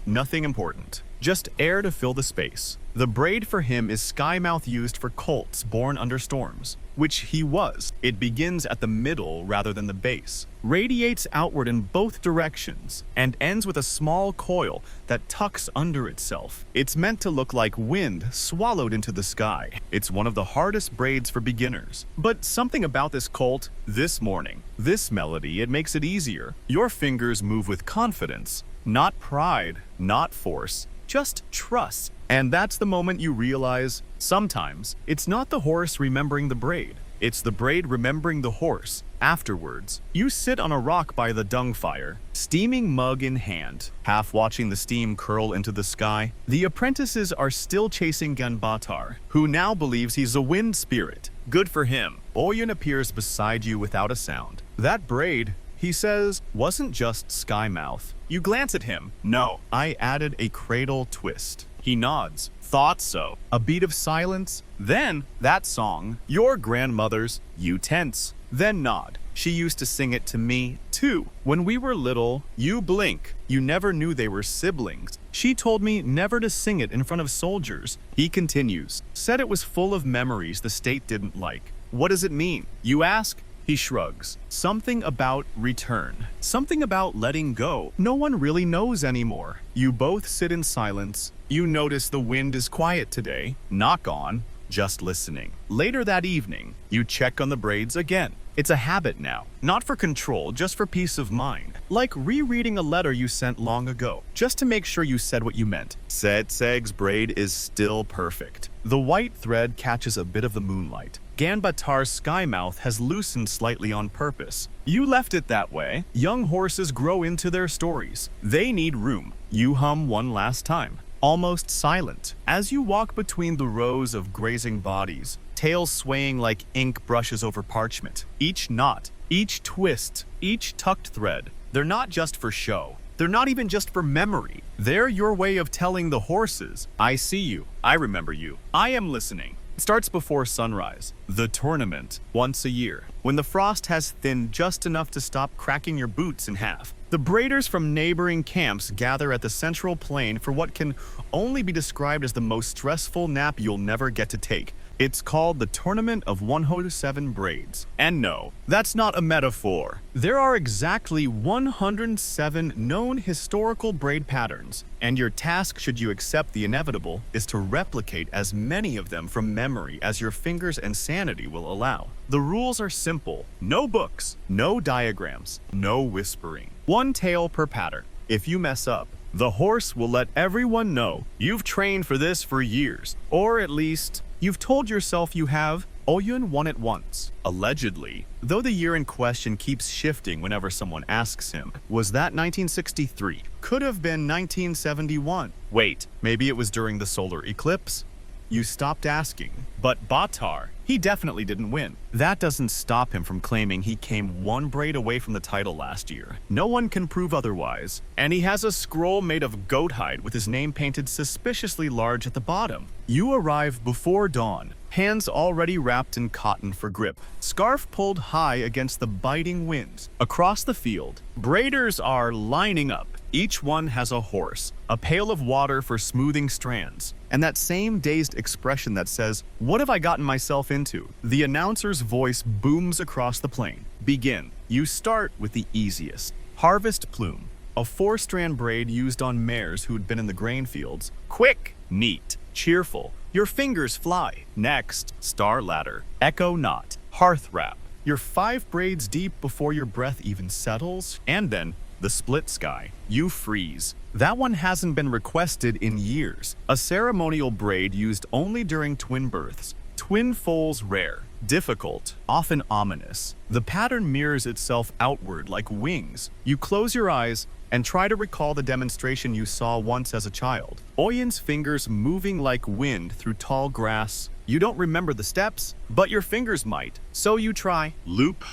Nothing important. Just air to fill the space. The braid for him is skymouth used for colts born under storms, which he was. It begins at the middle rather than the base, radiates outward in both directions, and ends with a small coil that tucks under itself. It's meant to look like wind swallowed into the sky. It's one of the hardest braids for beginners. But something about this colt, this morning, this melody, it makes it easier. Your fingers move with confidence, not pride, not force, just trust. And that's the moment you realize, sometimes, it's not the horse remembering the braid. It's the braid remembering the horse. Afterwards, you sit on a rock by the dung fire, steaming mug in hand, half watching the steam curl into the sky. The apprentices are still chasing Ganbatar, who now believes he's a wind spirit. Good for him. Oyun appears beside you without a sound. That braid, he says, wasn't just skymouth. You glance at him. No, I added a cradle twist. He nods. Thought so. A beat of silence. Then, that song, your grandmother's, you tense. Then nod. She used to sing it to me, too. When we were little, you blink. You never knew they were siblings. She told me never to sing it in front of soldiers. He continues. Said it was full of memories the state didn't like. What does it mean? You ask? He shrugs. Something about return. Something about letting go. No one really knows anymore. You both sit in silence. You notice the wind is quiet today. Knock on, just listening. Later that evening, you check on the braids again. It's a habit now. Not for control, just for peace of mind. Like rereading a letter you sent long ago, just to make sure you said what you meant. Setseg's braid is still perfect. The white thread catches a bit of the moonlight. Ganbatar's skymouth has loosened slightly on purpose. You left it that way. Young horses grow into their stories. They need room. You hum one last time, almost silent, as you walk between the rows of grazing bodies, tails swaying like ink brushes over parchment. Each knot, each twist, each tucked thread, they're not just for show. They're not even just for memory. They're your way of telling the horses, I see you, I remember you, I am listening. It starts before sunrise. The tournament, once a year, when the frost has thinned just enough to stop cracking your boots in half. The braiders from neighboring camps gather at the central plain for what can only be described as the most stressful nap you'll never get to take. It's called the Tournament of 107 Braids. And no, that's not a metaphor. There are exactly 107 known historical braid patterns, and your task, should you accept the inevitable, is to replicate as many of them from memory as your fingers and sanity will allow. The rules are simple. No books, no diagrams, no whispering. One tail per pattern. If you mess up, the horse will let everyone know you've trained for this for years, or at least you've told yourself you have. Oyun won it once, allegedly, though the year in question keeps shifting whenever someone asks him. Was that 1963? Could have been 1971. Wait, maybe it was during the solar eclipse? You stopped asking. But Batar, he definitely didn't win. That doesn't stop him from claiming he came one braid away from the title last year. No one can prove otherwise. And he has a scroll made of goat hide with his name painted suspiciously large at the bottom. You arrive before dawn, hands already wrapped in cotton for grip, scarf pulled high against the biting wind. Across the field, braiders are lining up. Each one has a horse, a pail of water for smoothing strands, and that same dazed expression that says, "What have I gotten myself into?" The announcer's voice booms across the plain. Begin. You start with the easiest. Harvest plume, a 4-strand braid used on mares who'd been in the grain fields. Quick, neat, cheerful. Your fingers fly. Next, star ladder, echo knot, hearth wrap. You're 5 braids deep before your breath even settles, and then the split sky. You freeze. That one hasn't been requested in years. A ceremonial braid used only during twin births. Twin foals rare, difficult, often ominous. The pattern mirrors itself outward like wings. You close your eyes and try to recall the demonstration you saw once as a child. Oyun's fingers moving like wind through tall grass. You don't remember the steps, but your fingers might. So you try. Loop,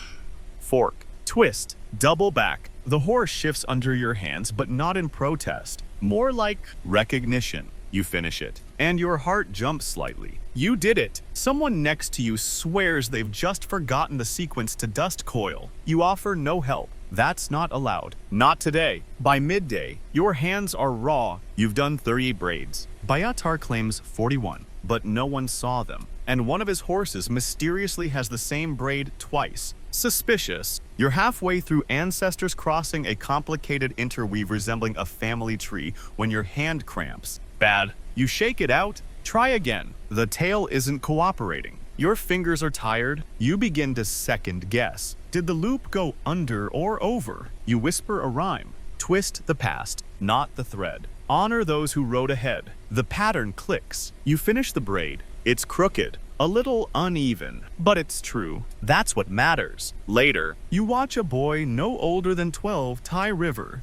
fork, twist, double back. The horse shifts under your hands, but not in protest. More like recognition. You finish it, and your heart jumps slightly. You did it. Someone next to you swears they've just forgotten the sequence to dust coil. You offer no help. That's not allowed. Not today. By midday, your hands are raw. You've done 38 braids. Bayatar claims 41, but no one saw them. And one of his horses mysteriously has the same braid twice. Suspicious. You're halfway through ancestors crossing a complicated interweave resembling a family tree when your hand cramps. Bad. You shake it out. Try again. The tail isn't cooperating. Your fingers are tired. You begin to second guess. Did the loop go under or over? You whisper a rhyme. Twist the past, not the thread. Honor those who rode ahead. The pattern clicks. You finish the braid. It's crooked, a little uneven, but it's true. That's what matters. Later, you watch a boy no older than 12 tie river.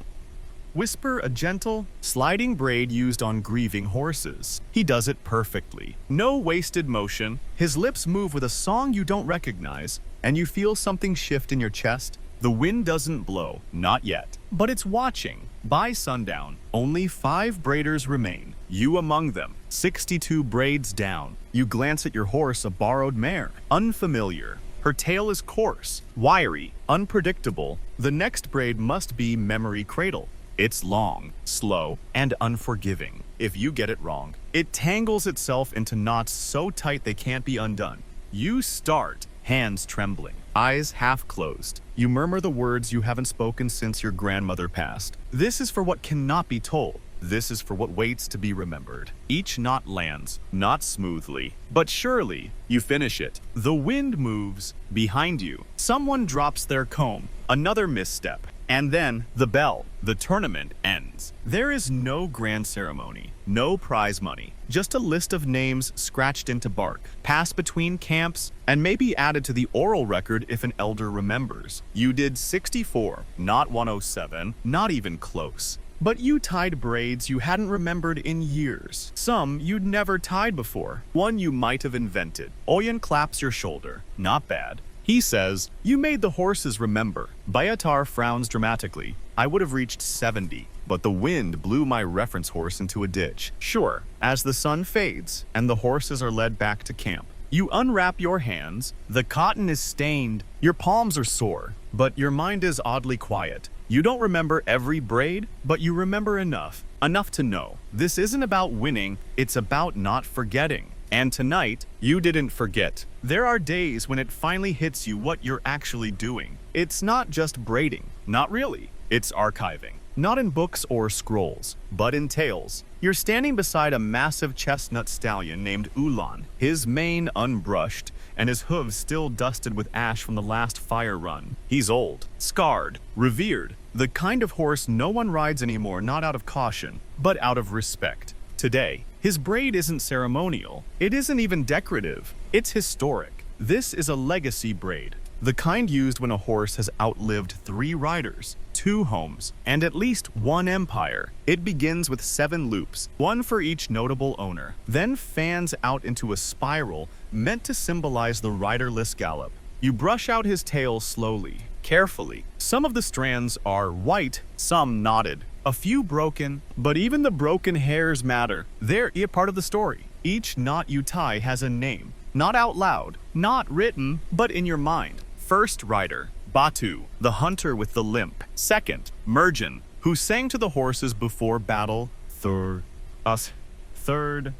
Whisper a gentle, sliding braid used on grieving horses. He does it perfectly. No wasted motion. His lips move with a song you don't recognize, and you feel something shift in your chest. The wind doesn't blow, not yet, but it's watching. By sundown, only 5 braiders remain. You among them, 62 braids down. You glance at your horse, a borrowed mare. Unfamiliar. Her tail is coarse, wiry, unpredictable. The next braid must be memory cradle. It's long, slow, and unforgiving. If you get it wrong, it tangles itself into knots so tight they can't be undone. You start, hands trembling, eyes half closed. You murmur the words you haven't spoken since your grandmother passed. This is for what cannot be told. This is for what waits to be remembered. Each knot lands, not smoothly, but surely. You finish it. The wind moves. Behind you, someone drops their comb. Another misstep. And then, the bell. The tournament ends. There is no grand ceremony, no prize money, just a list of names scratched into bark, passed between camps, and maybe added to the oral record if an elder remembers. You did 64, not 107, not even close. But you tied braids you hadn't remembered in years. Some you'd never tied before. One you might have invented. Oyun claps your shoulder. Not bad. He says, "You made the horses remember." Bayatar frowns dramatically. "I would have reached 70, but the wind blew my reference horse into a ditch." Sure, as the sun fades and the horses are led back to camp, you unwrap your hands. The cotton is stained. Your palms are sore, but your mind is oddly quiet. You don't remember every braid, but you remember enough. Enough to know. This isn't about winning, it's about not forgetting. And tonight, you didn't forget. There are days when it finally hits you what you're actually doing. It's not just braiding. Not really. It's archiving. Not in books or scrolls, but in tales. You're standing beside a massive chestnut stallion named Ulan, his mane unbrushed, and his hooves still dusted with ash from the last fire run. He's old, scarred, revered, the kind of horse no one rides anymore, not out of caution, but out of respect. Today, his braid isn't ceremonial. It isn't even decorative. It's historic. This is a legacy braid. The kind used when a horse has outlived 3 riders, 2 homes, and at least 1 empire. It begins with 7 loops, 1 for each notable owner, then fans out into a spiral meant to symbolize the riderless gallop. You brush out his tail slowly, carefully. Some of the strands are white, some knotted, a few broken, but even the broken hairs matter. They're a part of the story. Each knot you tie has a name, not out loud, not written, but in your mind. First rider, Batu, the hunter with the limp. Second, Mergen, who sang to the horses before battle. Third,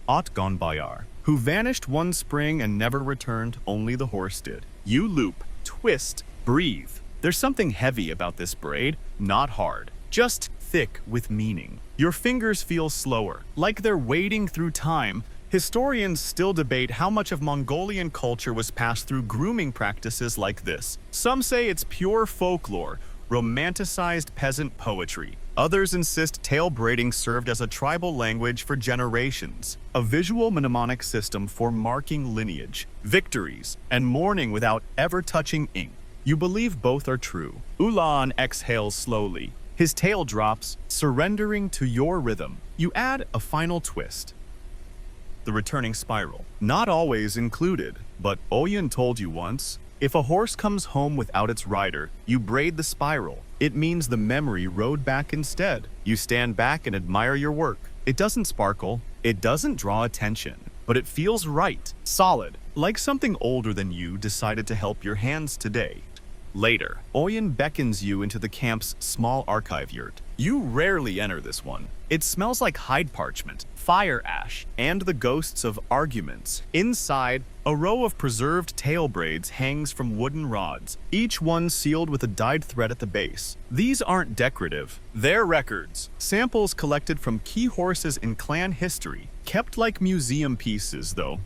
Otgonbayar, who vanished one spring and never returned, only the horse did. You loop, twist, breathe. There's something heavy about this braid, not hard, just thick with meaning. Your fingers feel slower, like they're wading through time. Historians still debate how much of Mongolian culture was passed through grooming practices like this. Some say it's pure folklore, romanticized peasant poetry. Others insist tail braiding served as a tribal language for generations, a visual mnemonic system for marking lineage, victories, and mourning without ever touching ink. You believe both are true. Ulan exhales slowly. His tail drops, surrendering to your rhythm. You add a final twist. The returning spiral. Not always included, but Oyen told you once, if a horse comes home without its rider, you braid the spiral. It means the memory rode back instead. You stand back and admire your work. It doesn't sparkle, it doesn't draw attention, but it feels right, solid, like something older than you decided to help your hands today. Later, Oyen beckons you into the camp's small archive yurt. You rarely enter this one. It smells like hide parchment, fire ash, and the ghosts of arguments. Inside, a row of preserved tail braids hangs from wooden rods, each one sealed with a dyed thread at the base. These aren't decorative. They're records, samples collected from key horses in clan history, kept like museum pieces, though.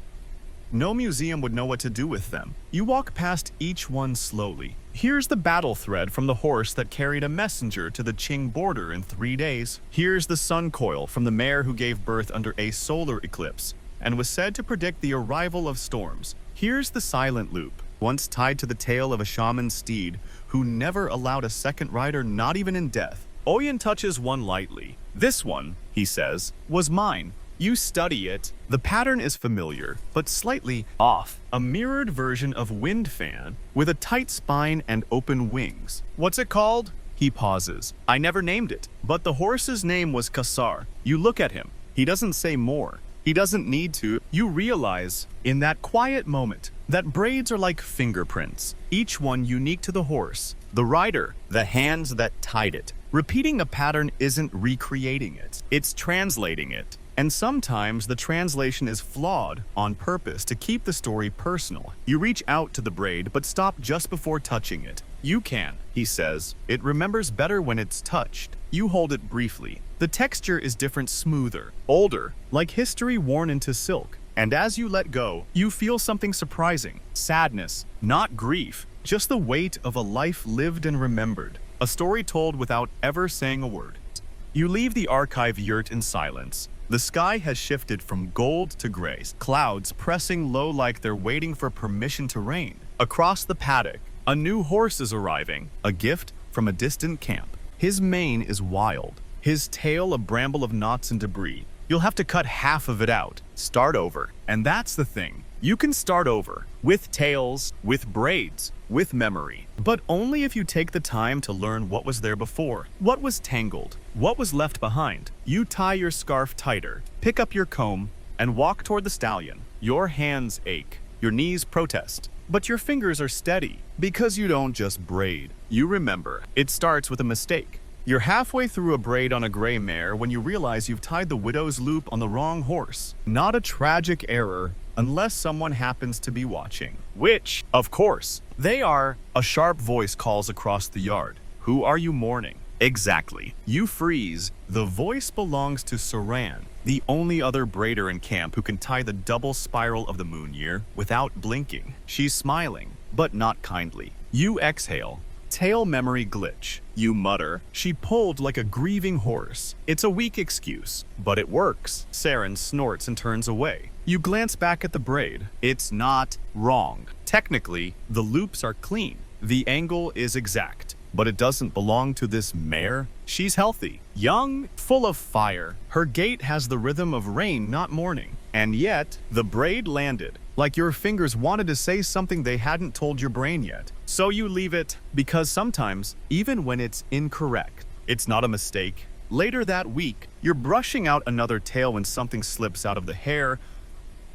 No museum would know what to do with them. You walk past each one slowly. Here's the battle thread from the horse that carried a messenger to the Qing border in 3 days. Here's the sun coil from the mare who gave birth under a solar eclipse and was said to predict the arrival of storms. Here's the silent loop, once tied to the tail of a shaman steed who never allowed a second rider, not even in death. Oyen touches one lightly. This one, he says, was mine. You study it. The pattern is familiar, but slightly off. A mirrored version of wind fan with a tight spine and open wings. What's it called? He pauses. I never named it, but the horse's name was Kassar. You look at him. He doesn't say more. He doesn't need to. You realize, in that quiet moment, that braids are like fingerprints, each one unique to the horse, the rider, the hands that tied it. Repeating a pattern isn't recreating it. It's translating it. And sometimes the translation is flawed on purpose to keep the story personal. You reach out to the braid, but stop just before touching it. You can, he says. It remembers better when it's touched. You hold it briefly. The texture is different, smoother, older, like history worn into silk. And as you let go, you feel something surprising. Sadness, not grief, just the weight of a life lived and remembered. A story told without ever saying a word. You leave the archive yurt in silence. The sky has shifted from gold to gray, clouds pressing low like they're waiting for permission to rain. Across the paddock, a new horse is arriving, a gift from a distant camp. His mane is wild, his tail a bramble of knots and debris. You'll have to cut half of it out, start over. And that's the thing. You can start over, with tails, with braids, with memory. But only if you take the time to learn what was there before, what was tangled, what was left behind. You tie your scarf tighter, pick up your comb, and walk toward the stallion. Your hands ache, your knees protest. but your fingers are steady because you don't just braid. You remember, it starts with a mistake. You're halfway through a braid on a gray mare when you realize you've tied the widow's loop on the wrong horse. Not a tragic error unless someone happens to be watching. Which, of course, they are. A sharp voice calls across the yard. Who are you mourning? Exactly. You freeze. The voice belongs to Saran, the only other braider in camp who can tie the double spiral of the moon year without blinking. She's smiling, but not kindly. You exhale. Tail memory glitch. You mutter. She pulled like a grieving horse. It's a weak excuse, but it works. Saren snorts and turns away. You glance back at the braid. It's not wrong. Technically, the loops are clean. The angle is exact. But it doesn't belong to this mare. She's healthy, young, full of fire. Her gait has the rhythm of rain, not morning. And yet, the braid landed, like your fingers wanted to say something they hadn't told your brain yet. So you leave it, because sometimes, even when it's incorrect, it's not a mistake. Later that week, you're brushing out another tail when something slips out of the hair.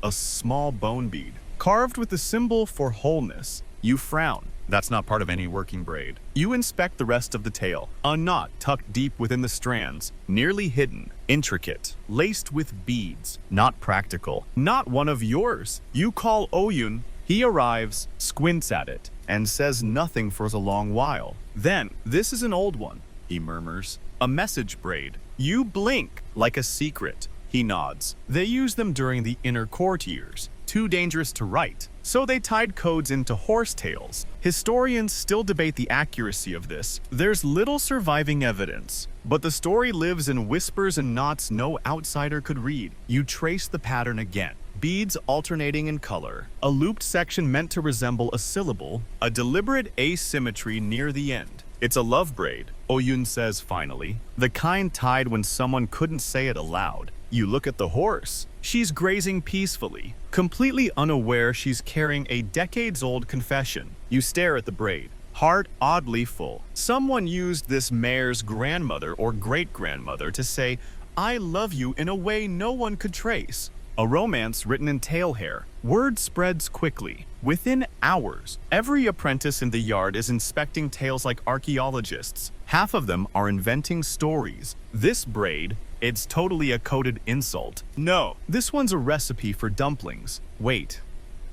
A small bone bead, carved with the symbol for wholeness. You frown. That's not part of any working braid. You inspect the rest of the tail. A knot tucked deep within the strands, nearly hidden, intricate, laced with beads. Not practical. Not one of yours. You call Oyun. He arrives, squints at it, and says nothing for a long while. Then, this is an old one, he murmurs. A message braid. You blink, like a secret. He nods. They use them during the inner court years. Too dangerous to write, so they tied codes into horse tails. Historians still debate the accuracy of this. There's little surviving evidence, but the story lives in whispers and knots no outsider could read. You trace the pattern again. Beads alternating in color, a looped section meant to resemble a syllable, a deliberate asymmetry near the end. It's a love braid, Oyun says finally, the kind tied when someone couldn't say it aloud. You look at the horse. She's grazing peacefully, completely unaware she's carrying a decades-old confession. You stare at the braid, heart oddly full. Someone used this mare's grandmother or great-grandmother to say, I love you in a way no one could trace. A romance written in tail hair. Word spreads quickly. Within hours, every apprentice in the yard is inspecting tails like archaeologists. Half of them are inventing stories. This braid, it's totally a coded insult. No, this one's a recipe for dumplings. Wait,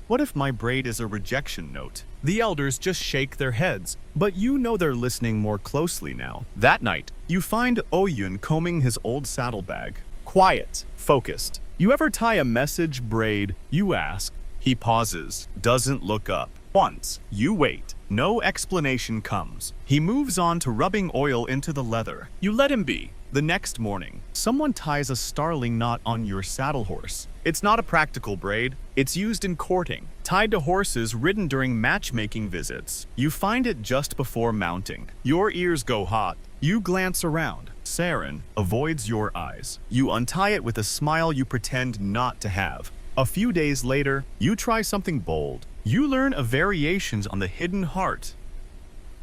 what if my braid is a rejection note? The elders just shake their heads, but you know they're listening more closely now. That night, you find Oyun combing his old saddlebag. Quiet, focused. You ever tie a message braid? You ask. He pauses, doesn't look up. Once, you wait. No explanation comes. He moves on to rubbing oil into the leather. You let him be. The next morning, someone ties a starling knot on your saddle horse. It's not a practical braid. It's used in courting, tied to horses ridden during matchmaking visits. You find it just before mounting. Your ears go hot. You glance around. Saren avoids your eyes. You untie it with a smile you pretend not to have. A few days later, you try something bold. You learn of variations on the hidden heart,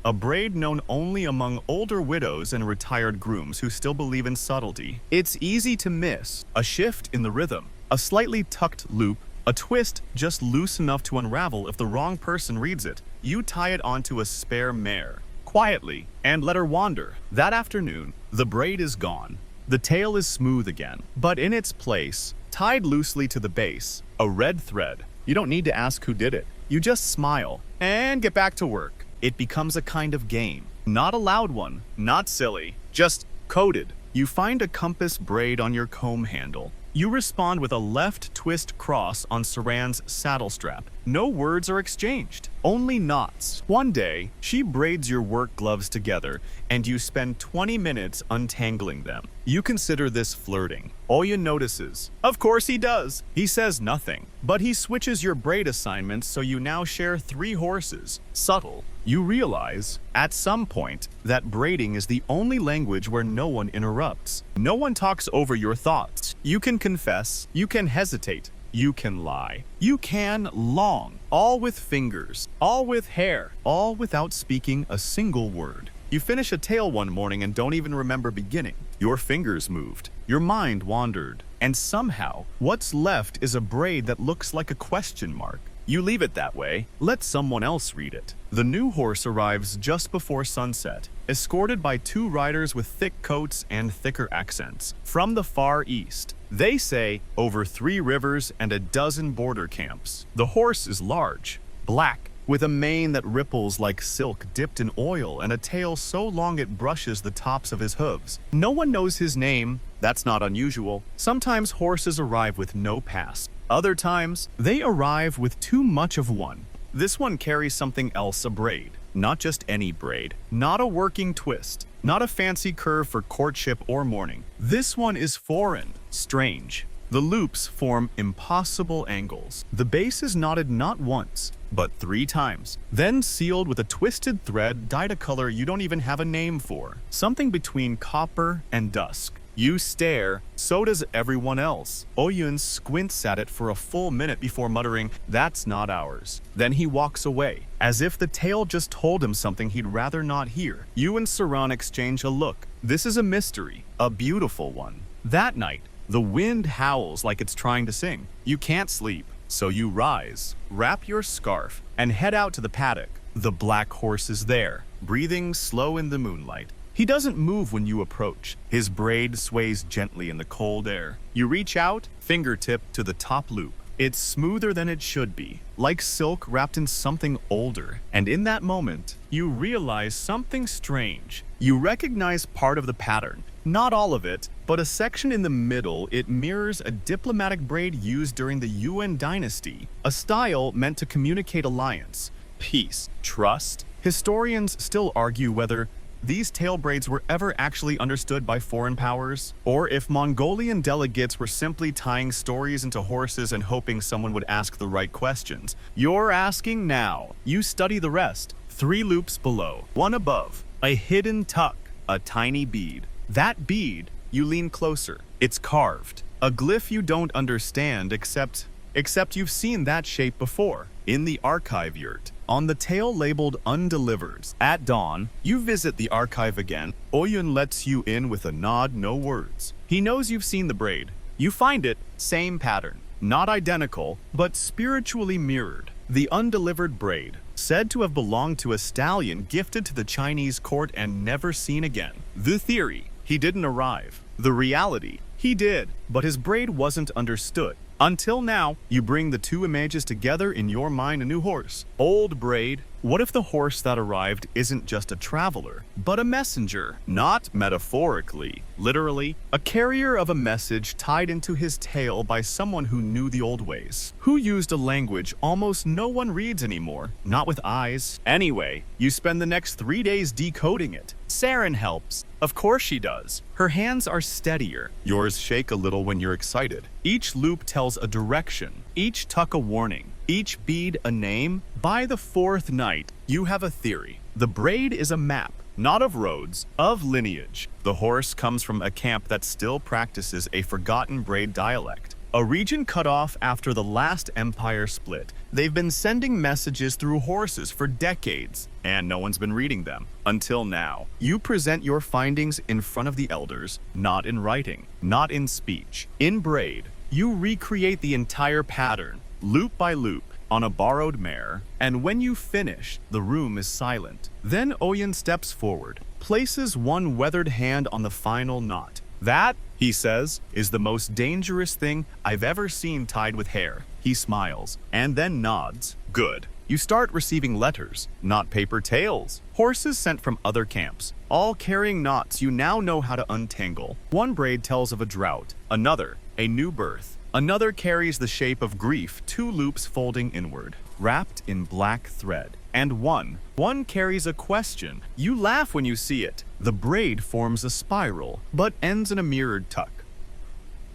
a braid known only among older widows and retired grooms who still believe in subtlety. It's easy to miss. A shift in the rhythm, a slightly tucked loop, a twist just loose enough to unravel if the wrong person reads it. You tie it onto a spare mare, quietly, and let her wander. That afternoon, the braid is gone. The tail is smooth again, but in its place, tied loosely to the base, a red thread. You don't need to ask who did it. You just smile and get back to work. It becomes a kind of game. Not a loud one, not silly, just coded. You find a compass braid on your comb handle. You respond with a left twist cross on Saran's saddle strap. No words are exchanged, only knots. One day, she braids your work gloves together, and you spend 20 minutes untangling them. You consider this flirting. Oyun notices. Of course he does. He says nothing, but he switches your braid assignments so you now share 3 horses. Subtle. You realize, at some point, that braiding is the only language where no one interrupts. No one talks over your thoughts. You can confess, you can hesitate, you can lie. You can long, all with fingers, all with hair, all without speaking a single word. You finish a tale one morning and don't even remember beginning. Your fingers moved, your mind wandered, and somehow, what's left is a braid that looks like a question mark. You leave it that way, let someone else read it. The new horse arrives just before sunset, escorted by 2 riders with thick coats and thicker accents from the far east. They say over 3 rivers and a dozen border camps. The horse is large, black, with a mane that ripples like silk dipped in oil and a tail so long it brushes the tops of his hooves. No one knows his name. That's not unusual. Sometimes horses arrive with no past. Other times, they arrive with too much of one. This one carries something else, a braid. Not just any braid. Not a working twist. Not a fancy curve for courtship or mourning. This one is foreign, strange. The loops form impossible angles. The base is knotted not once, but 3 times. Then sealed with a twisted thread dyed a color you don't even have a name for. Something between copper and dusk. You stare, so does everyone else. Oyun squints at it for a full minute before muttering, "That's not ours." Then he walks away, as if the tale just told him something he'd rather not hear. You and Saran exchange a look. This is a mystery, a beautiful one. That night, the wind howls like it's trying to sing. You can't sleep, so you rise, wrap your scarf, and head out to the paddock. The black horse is there, breathing slow in the moonlight. He doesn't move when you approach. His braid sways gently in the cold air. You reach out, fingertip to the top loop. It's smoother than it should be, like silk wrapped in something older. And in that moment, you realize something strange. You recognize part of the pattern. Not all of it, but a section in the middle. It mirrors a diplomatic braid used during the Yuan dynasty, a style meant to communicate alliance, peace, trust. Historians still argue whether these tail braids were ever actually understood by foreign powers, or if Mongolian delegates were simply tying stories into horses and hoping someone would ask the right questions. You're asking now. You study the rest. 3 loops below, 1 above, a hidden tuck, a tiny bead. That bead, you lean closer. It's carved. A glyph you don't understand except you've seen that shape before. In the archive yurt, on the tail labeled Undelivered. At dawn, you visit the archive again. Oyun lets you in with a nod, no words. He knows you've seen the braid. You find it, same pattern. Not identical, but spiritually mirrored. The undelivered braid, said to have belonged to a stallion gifted to the Chinese court and never seen again. The theory, he didn't arrive. The reality, he did, but his braid wasn't understood. Until now, you bring the 2 images together in your mind, a new horse. Old braid. What if the horse that arrived isn't just a traveler, but a messenger? Not metaphorically, literally, a carrier of a message tied into his tail by someone who knew the old ways, who used a language almost no one reads anymore, not with eyes. Anyway, you spend the next 3 days decoding it. Saren helps. Of course she does. Her hands are steadier. Yours shake a little when you're excited. Each loop tells a direction, each tuck a warning, each bead a name. By the 4th night, you have a theory. The braid is a map, not of roads, of lineage. The horse comes from a camp that still practices a forgotten braid dialect, a region cut off after the last empire split. They've been sending messages through horses for decades, and no one's been reading them. Until now. You present your findings in front of the elders, not in writing, not in speech. In braid, you recreate the entire pattern, loop by loop, on a borrowed mare, and when you finish, the room is silent. Then Oyun steps forward, places one weathered hand on the final knot. That, he says, is the most dangerous thing I've ever seen tied with hair. He smiles, and then nods. Good. You start receiving letters, not paper tails. Horses sent from other camps, all carrying knots you now know how to untangle. One braid tells of a drought, another, a new birth. Another carries the shape of grief, 2 loops folding inward, wrapped in black thread. And one carries a question. You laugh when you see it. The braid forms a spiral, but ends in a mirrored tuck.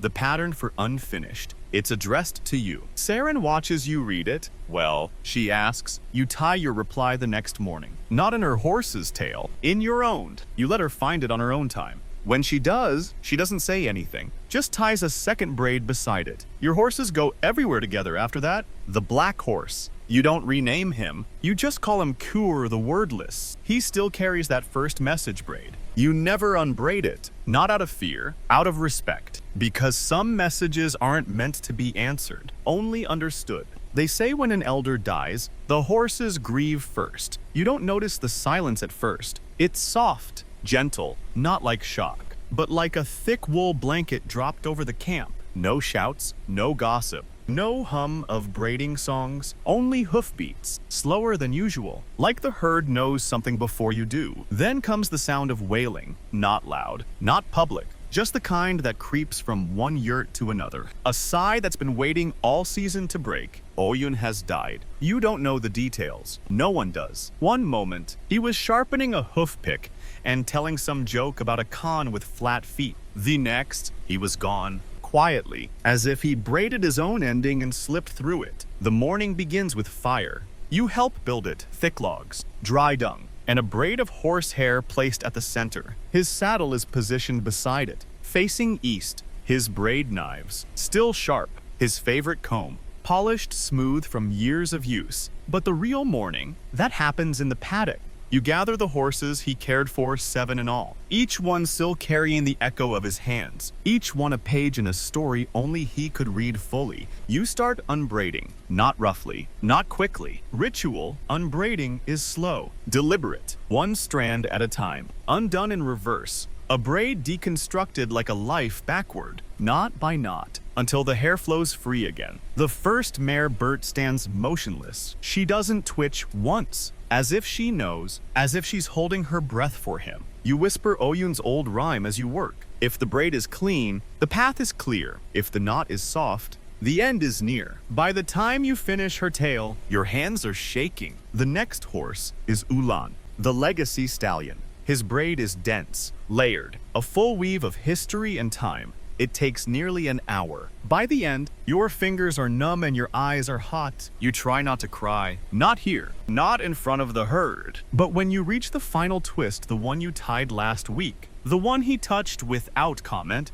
The pattern for unfinished. It's addressed to you. Saren watches you read it. Well, she asks. You tie your reply the next morning. Not in her horse's tail, in your own. You let her find it on her own time. When she does, she doesn't say anything, just ties a second braid beside it. Your horses go everywhere together after that. The black horse. You don't rename him, you just call him Kur the Wordless. He still carries that first message braid. You never unbraid it, not out of fear, out of respect, because some messages aren't meant to be answered, only understood. They say when an elder dies, the horses grieve first. You don't notice the silence at first. It's soft, gentle, not like shock, but like a thick wool blanket dropped over the camp. No shouts, no gossip, no hum of braiding songs, only hoofbeats, slower than usual, like the herd knows something before you do. Then comes the sound of wailing, not loud, not public, just the kind that creeps from one yurt to another. A sigh that's been waiting all season to break. Oyun has died. You don't know the details. No one does. One moment, he was sharpening a hoof pick and telling some joke about a Khan with flat feet. The next, he was gone. Quietly, as if he braided his own ending and slipped through it. The morning begins with fire. You help build it, thick logs, dry dung, and a braid of horsehair placed at the center. His saddle is positioned beside it, facing east, his braid knives, still sharp, his favorite comb, polished smooth from years of use. But the real mourning, that happens in the paddock. You gather the horses he cared for, 7 in all, each one still carrying the echo of his hands, each one a page in a story only he could read fully. You start unbraiding, not roughly, not quickly. Ritual unbraiding is slow, deliberate, one strand at a time, undone in reverse. A braid deconstructed like a life backward, knot by knot, until the hair flows free again. The first mare Bert stands motionless. She doesn't twitch once, as if she knows, as if she's holding her breath for him. You whisper Oyun's old rhyme as you work. If the braid is clean, the path is clear. If the knot is soft, the end is near. By the time you finish her tale, your hands are shaking. The next horse is Ulan, the legacy stallion. His braid is dense, layered, a full weave of history and time. It takes nearly an hour. By the end, your fingers are numb and your eyes are hot. You try not to cry. Not here. Not in front of the herd. But when you reach the final twist, the one you tied last week, the one he touched without comment,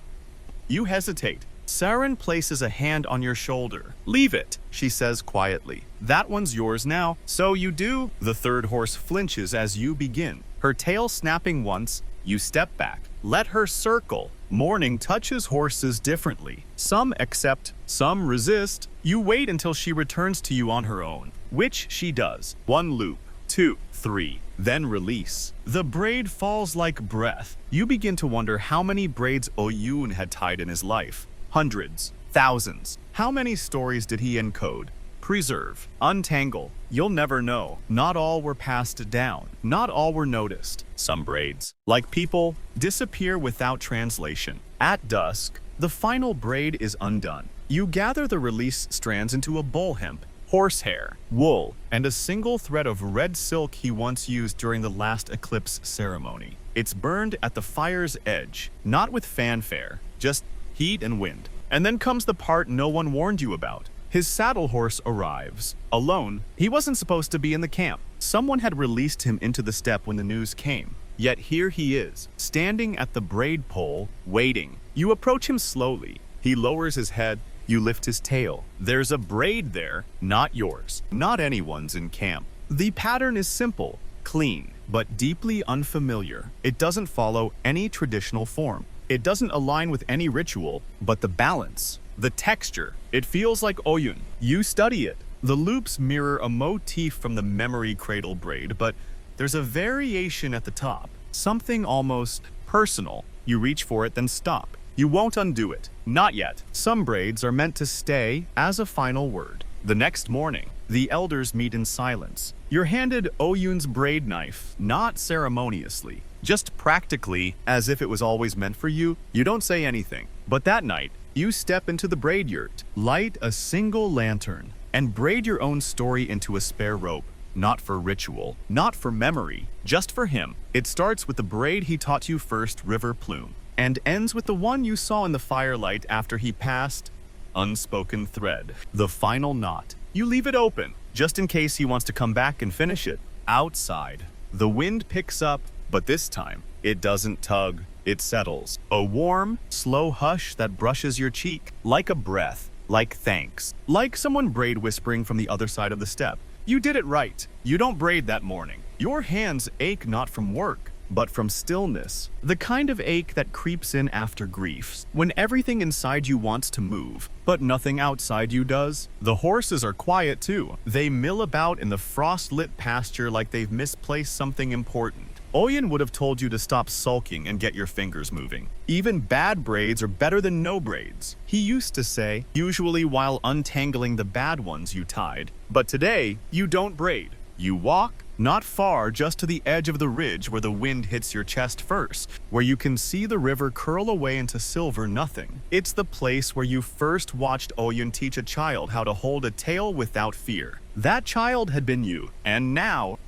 you hesitate. Saren places a hand on your shoulder. Leave it, she says quietly. That one's yours now. So you do. The third horse flinches as you begin. Her tail snapping once, you step back. Let her circle. Mourning touches horses differently. Some accept, some resist. You wait until she returns to you on her own, which she does. 1 loop, 2, 3, then release. The braid falls like breath. You begin to wonder how many braids Oyun had tied in his life. Hundreds, thousands. How many stories did he encode? Preserve, untangle. You'll never know. Not all were passed down. Not all were noticed. Some braids, like people, disappear without translation. At dusk, the final braid is undone. You gather the release strands into a bull hemp, horsehair, wool, and a single thread of red silk he once used during the last eclipse ceremony. It's burned at the fire's edge, not with fanfare, just heat and wind. And then comes the part no one warned you about. His saddle horse arrives. Alone, he wasn't supposed to be in the camp. Someone had released him into the steppe when the news came. Yet here he is, standing at the braid pole, waiting. You approach him slowly. He lowers his head. You lift his tail. There's a braid there, not yours, not anyone's in camp. The pattern is simple, clean, but deeply unfamiliar. It doesn't follow any traditional form. It doesn't align with any ritual, but the balance, the texture, it feels like Oyun. You study it. The loops mirror a motif from the memory cradle braid, but there's a variation at the top, something almost personal. You reach for it, then stop. You won't undo it. Not yet. Some braids are meant to stay as a final word. The next morning, the elders meet in silence. You're handed Oyun's braid knife, not ceremoniously, just practically, as if it was always meant for you. You don't say anything. But that night, you step into the braid yurt, light a single lantern, and braid your own story into a spare rope. Not for ritual, not for memory, just for him. It starts with the braid he taught you first, River Plume, and ends with the one you saw in the firelight after he passed. Unspoken thread, the final knot. You leave it open, just in case he wants to come back and finish it. Outside, the wind picks up, but this time, it doesn't tug, it settles. A warm, slow hush that brushes your cheek, like a breath, like thanks, like someone braid whispering from the other side of the steppe. You did it right. You don't braid that morning. Your hands ache not from work, but from stillness. The kind of ache that creeps in after grief, when everything inside you wants to move, but nothing outside you does. The horses are quiet too. They mill about in the frost-lit pasture like they've misplaced something important. Oyen would have told you to stop sulking and get your fingers moving. Even bad braids are better than no braids, he used to say, usually while untangling the bad ones you tied. But today, you don't braid. You walk, not far, just to the edge of the ridge where the wind hits your chest first, where you can see the river curl away into silver nothing. It's the place where you first watched Oyen teach a child how to hold a tail without fear. That child had been you, and now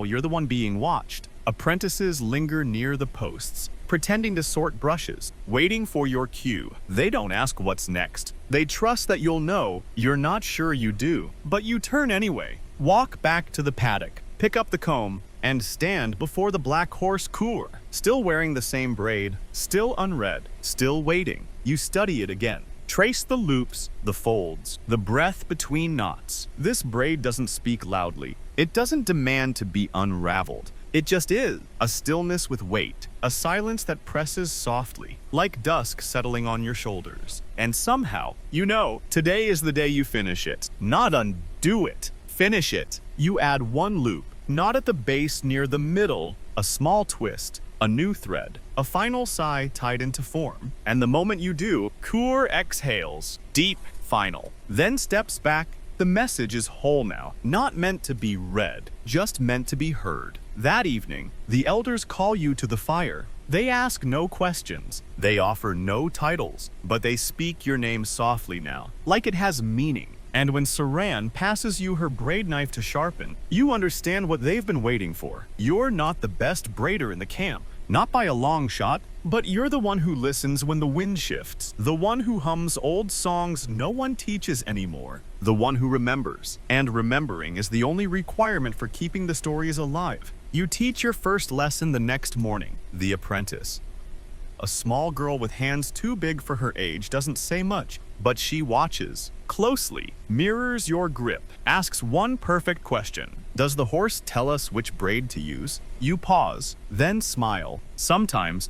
you're the one being watched. Apprentices linger near the posts, pretending to sort brushes, waiting for your cue. They don't ask what's next. They trust that you'll know. You're not sure you do, but you turn anyway. Walk back to the paddock, pick up the comb, and stand before the black horse Kur, still wearing the same braid, still unread, still waiting. You study it again. Trace the loops, the folds, the breath between knots. This braid doesn't speak loudly. It doesn't demand to be unraveled. It just is. A stillness with weight, a silence that presses softly, like dusk settling on your shoulders. And somehow, you know, today is the day you finish it. Not undo it. Finish it. You add one loop, not at the base, near the middle, a small twist, a new thread, a final sigh tied into form. And the moment you do, Kur exhales, deep, final, then steps back. The message is whole now, not meant to be read, just meant to be heard. That evening, the elders call you to the fire. They ask no questions. They offer no titles, but they speak your name softly now, like it has meaning. And when Saran passes you her braid knife to sharpen, you understand what they've been waiting for. You're not the best braider in the camp, not by a long shot, but you're the one who listens when the wind shifts, the one who hums old songs no one teaches anymore, the one who remembers. And remembering is the only requirement for keeping the stories alive. You teach your first lesson the next morning, the apprentice. A small girl with hands too big for her age doesn't say much, but she watches closely, mirrors your grip, asks one perfect question. Does the horse tell us which braid to use? You pause, then smile. Sometimes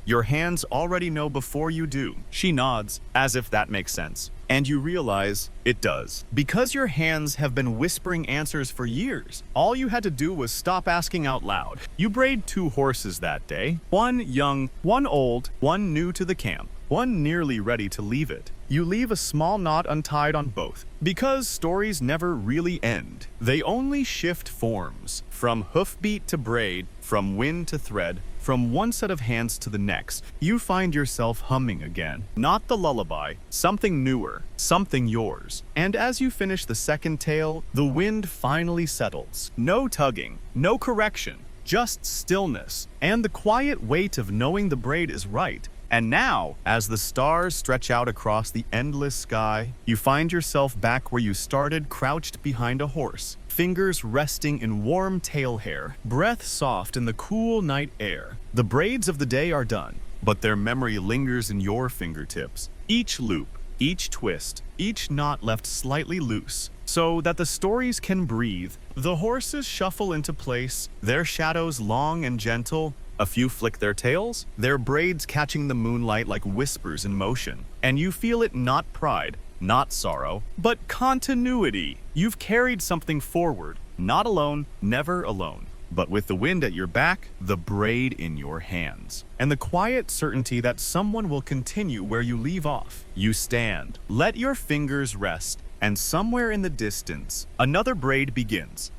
your hands already know before you do. She nods, as if that makes sense. And you realize it does. Because your hands have been whispering answers for years. All you had to do was stop asking out loud. You braid 2 horses that day. One young, one old, one new to the camp, one nearly ready to leave it. You leave a small knot untied on both, because stories never really end. They only shift forms, from hoofbeat to braid, from wind to thread, from one set of hands to the next. You find yourself humming again. Not the lullaby, something newer, something yours. And as you finish the second tale, the wind finally settles. No tugging, no correction, just stillness, and the quiet weight of knowing the braid is right. And now, as the stars stretch out across the endless sky, you find yourself back where you started, crouched behind a horse, fingers resting in warm tail hair, breath soft in the cool night air. The braids of the day are done, but their memory lingers in your fingertips. Each loop, each twist, each knot left slightly loose, so that the stories can breathe. The horses shuffle into place, their shadows long and gentle. A few flick their tails, their braids catching the moonlight like whispers in motion. And you feel it, not pride, not sorrow, but continuity. You've carried something forward, not alone, never alone, but with the wind at your back, the braid in your hands, and the quiet certainty that someone will continue where you leave off. You stand, let your fingers rest, and somewhere in the distance, another braid begins.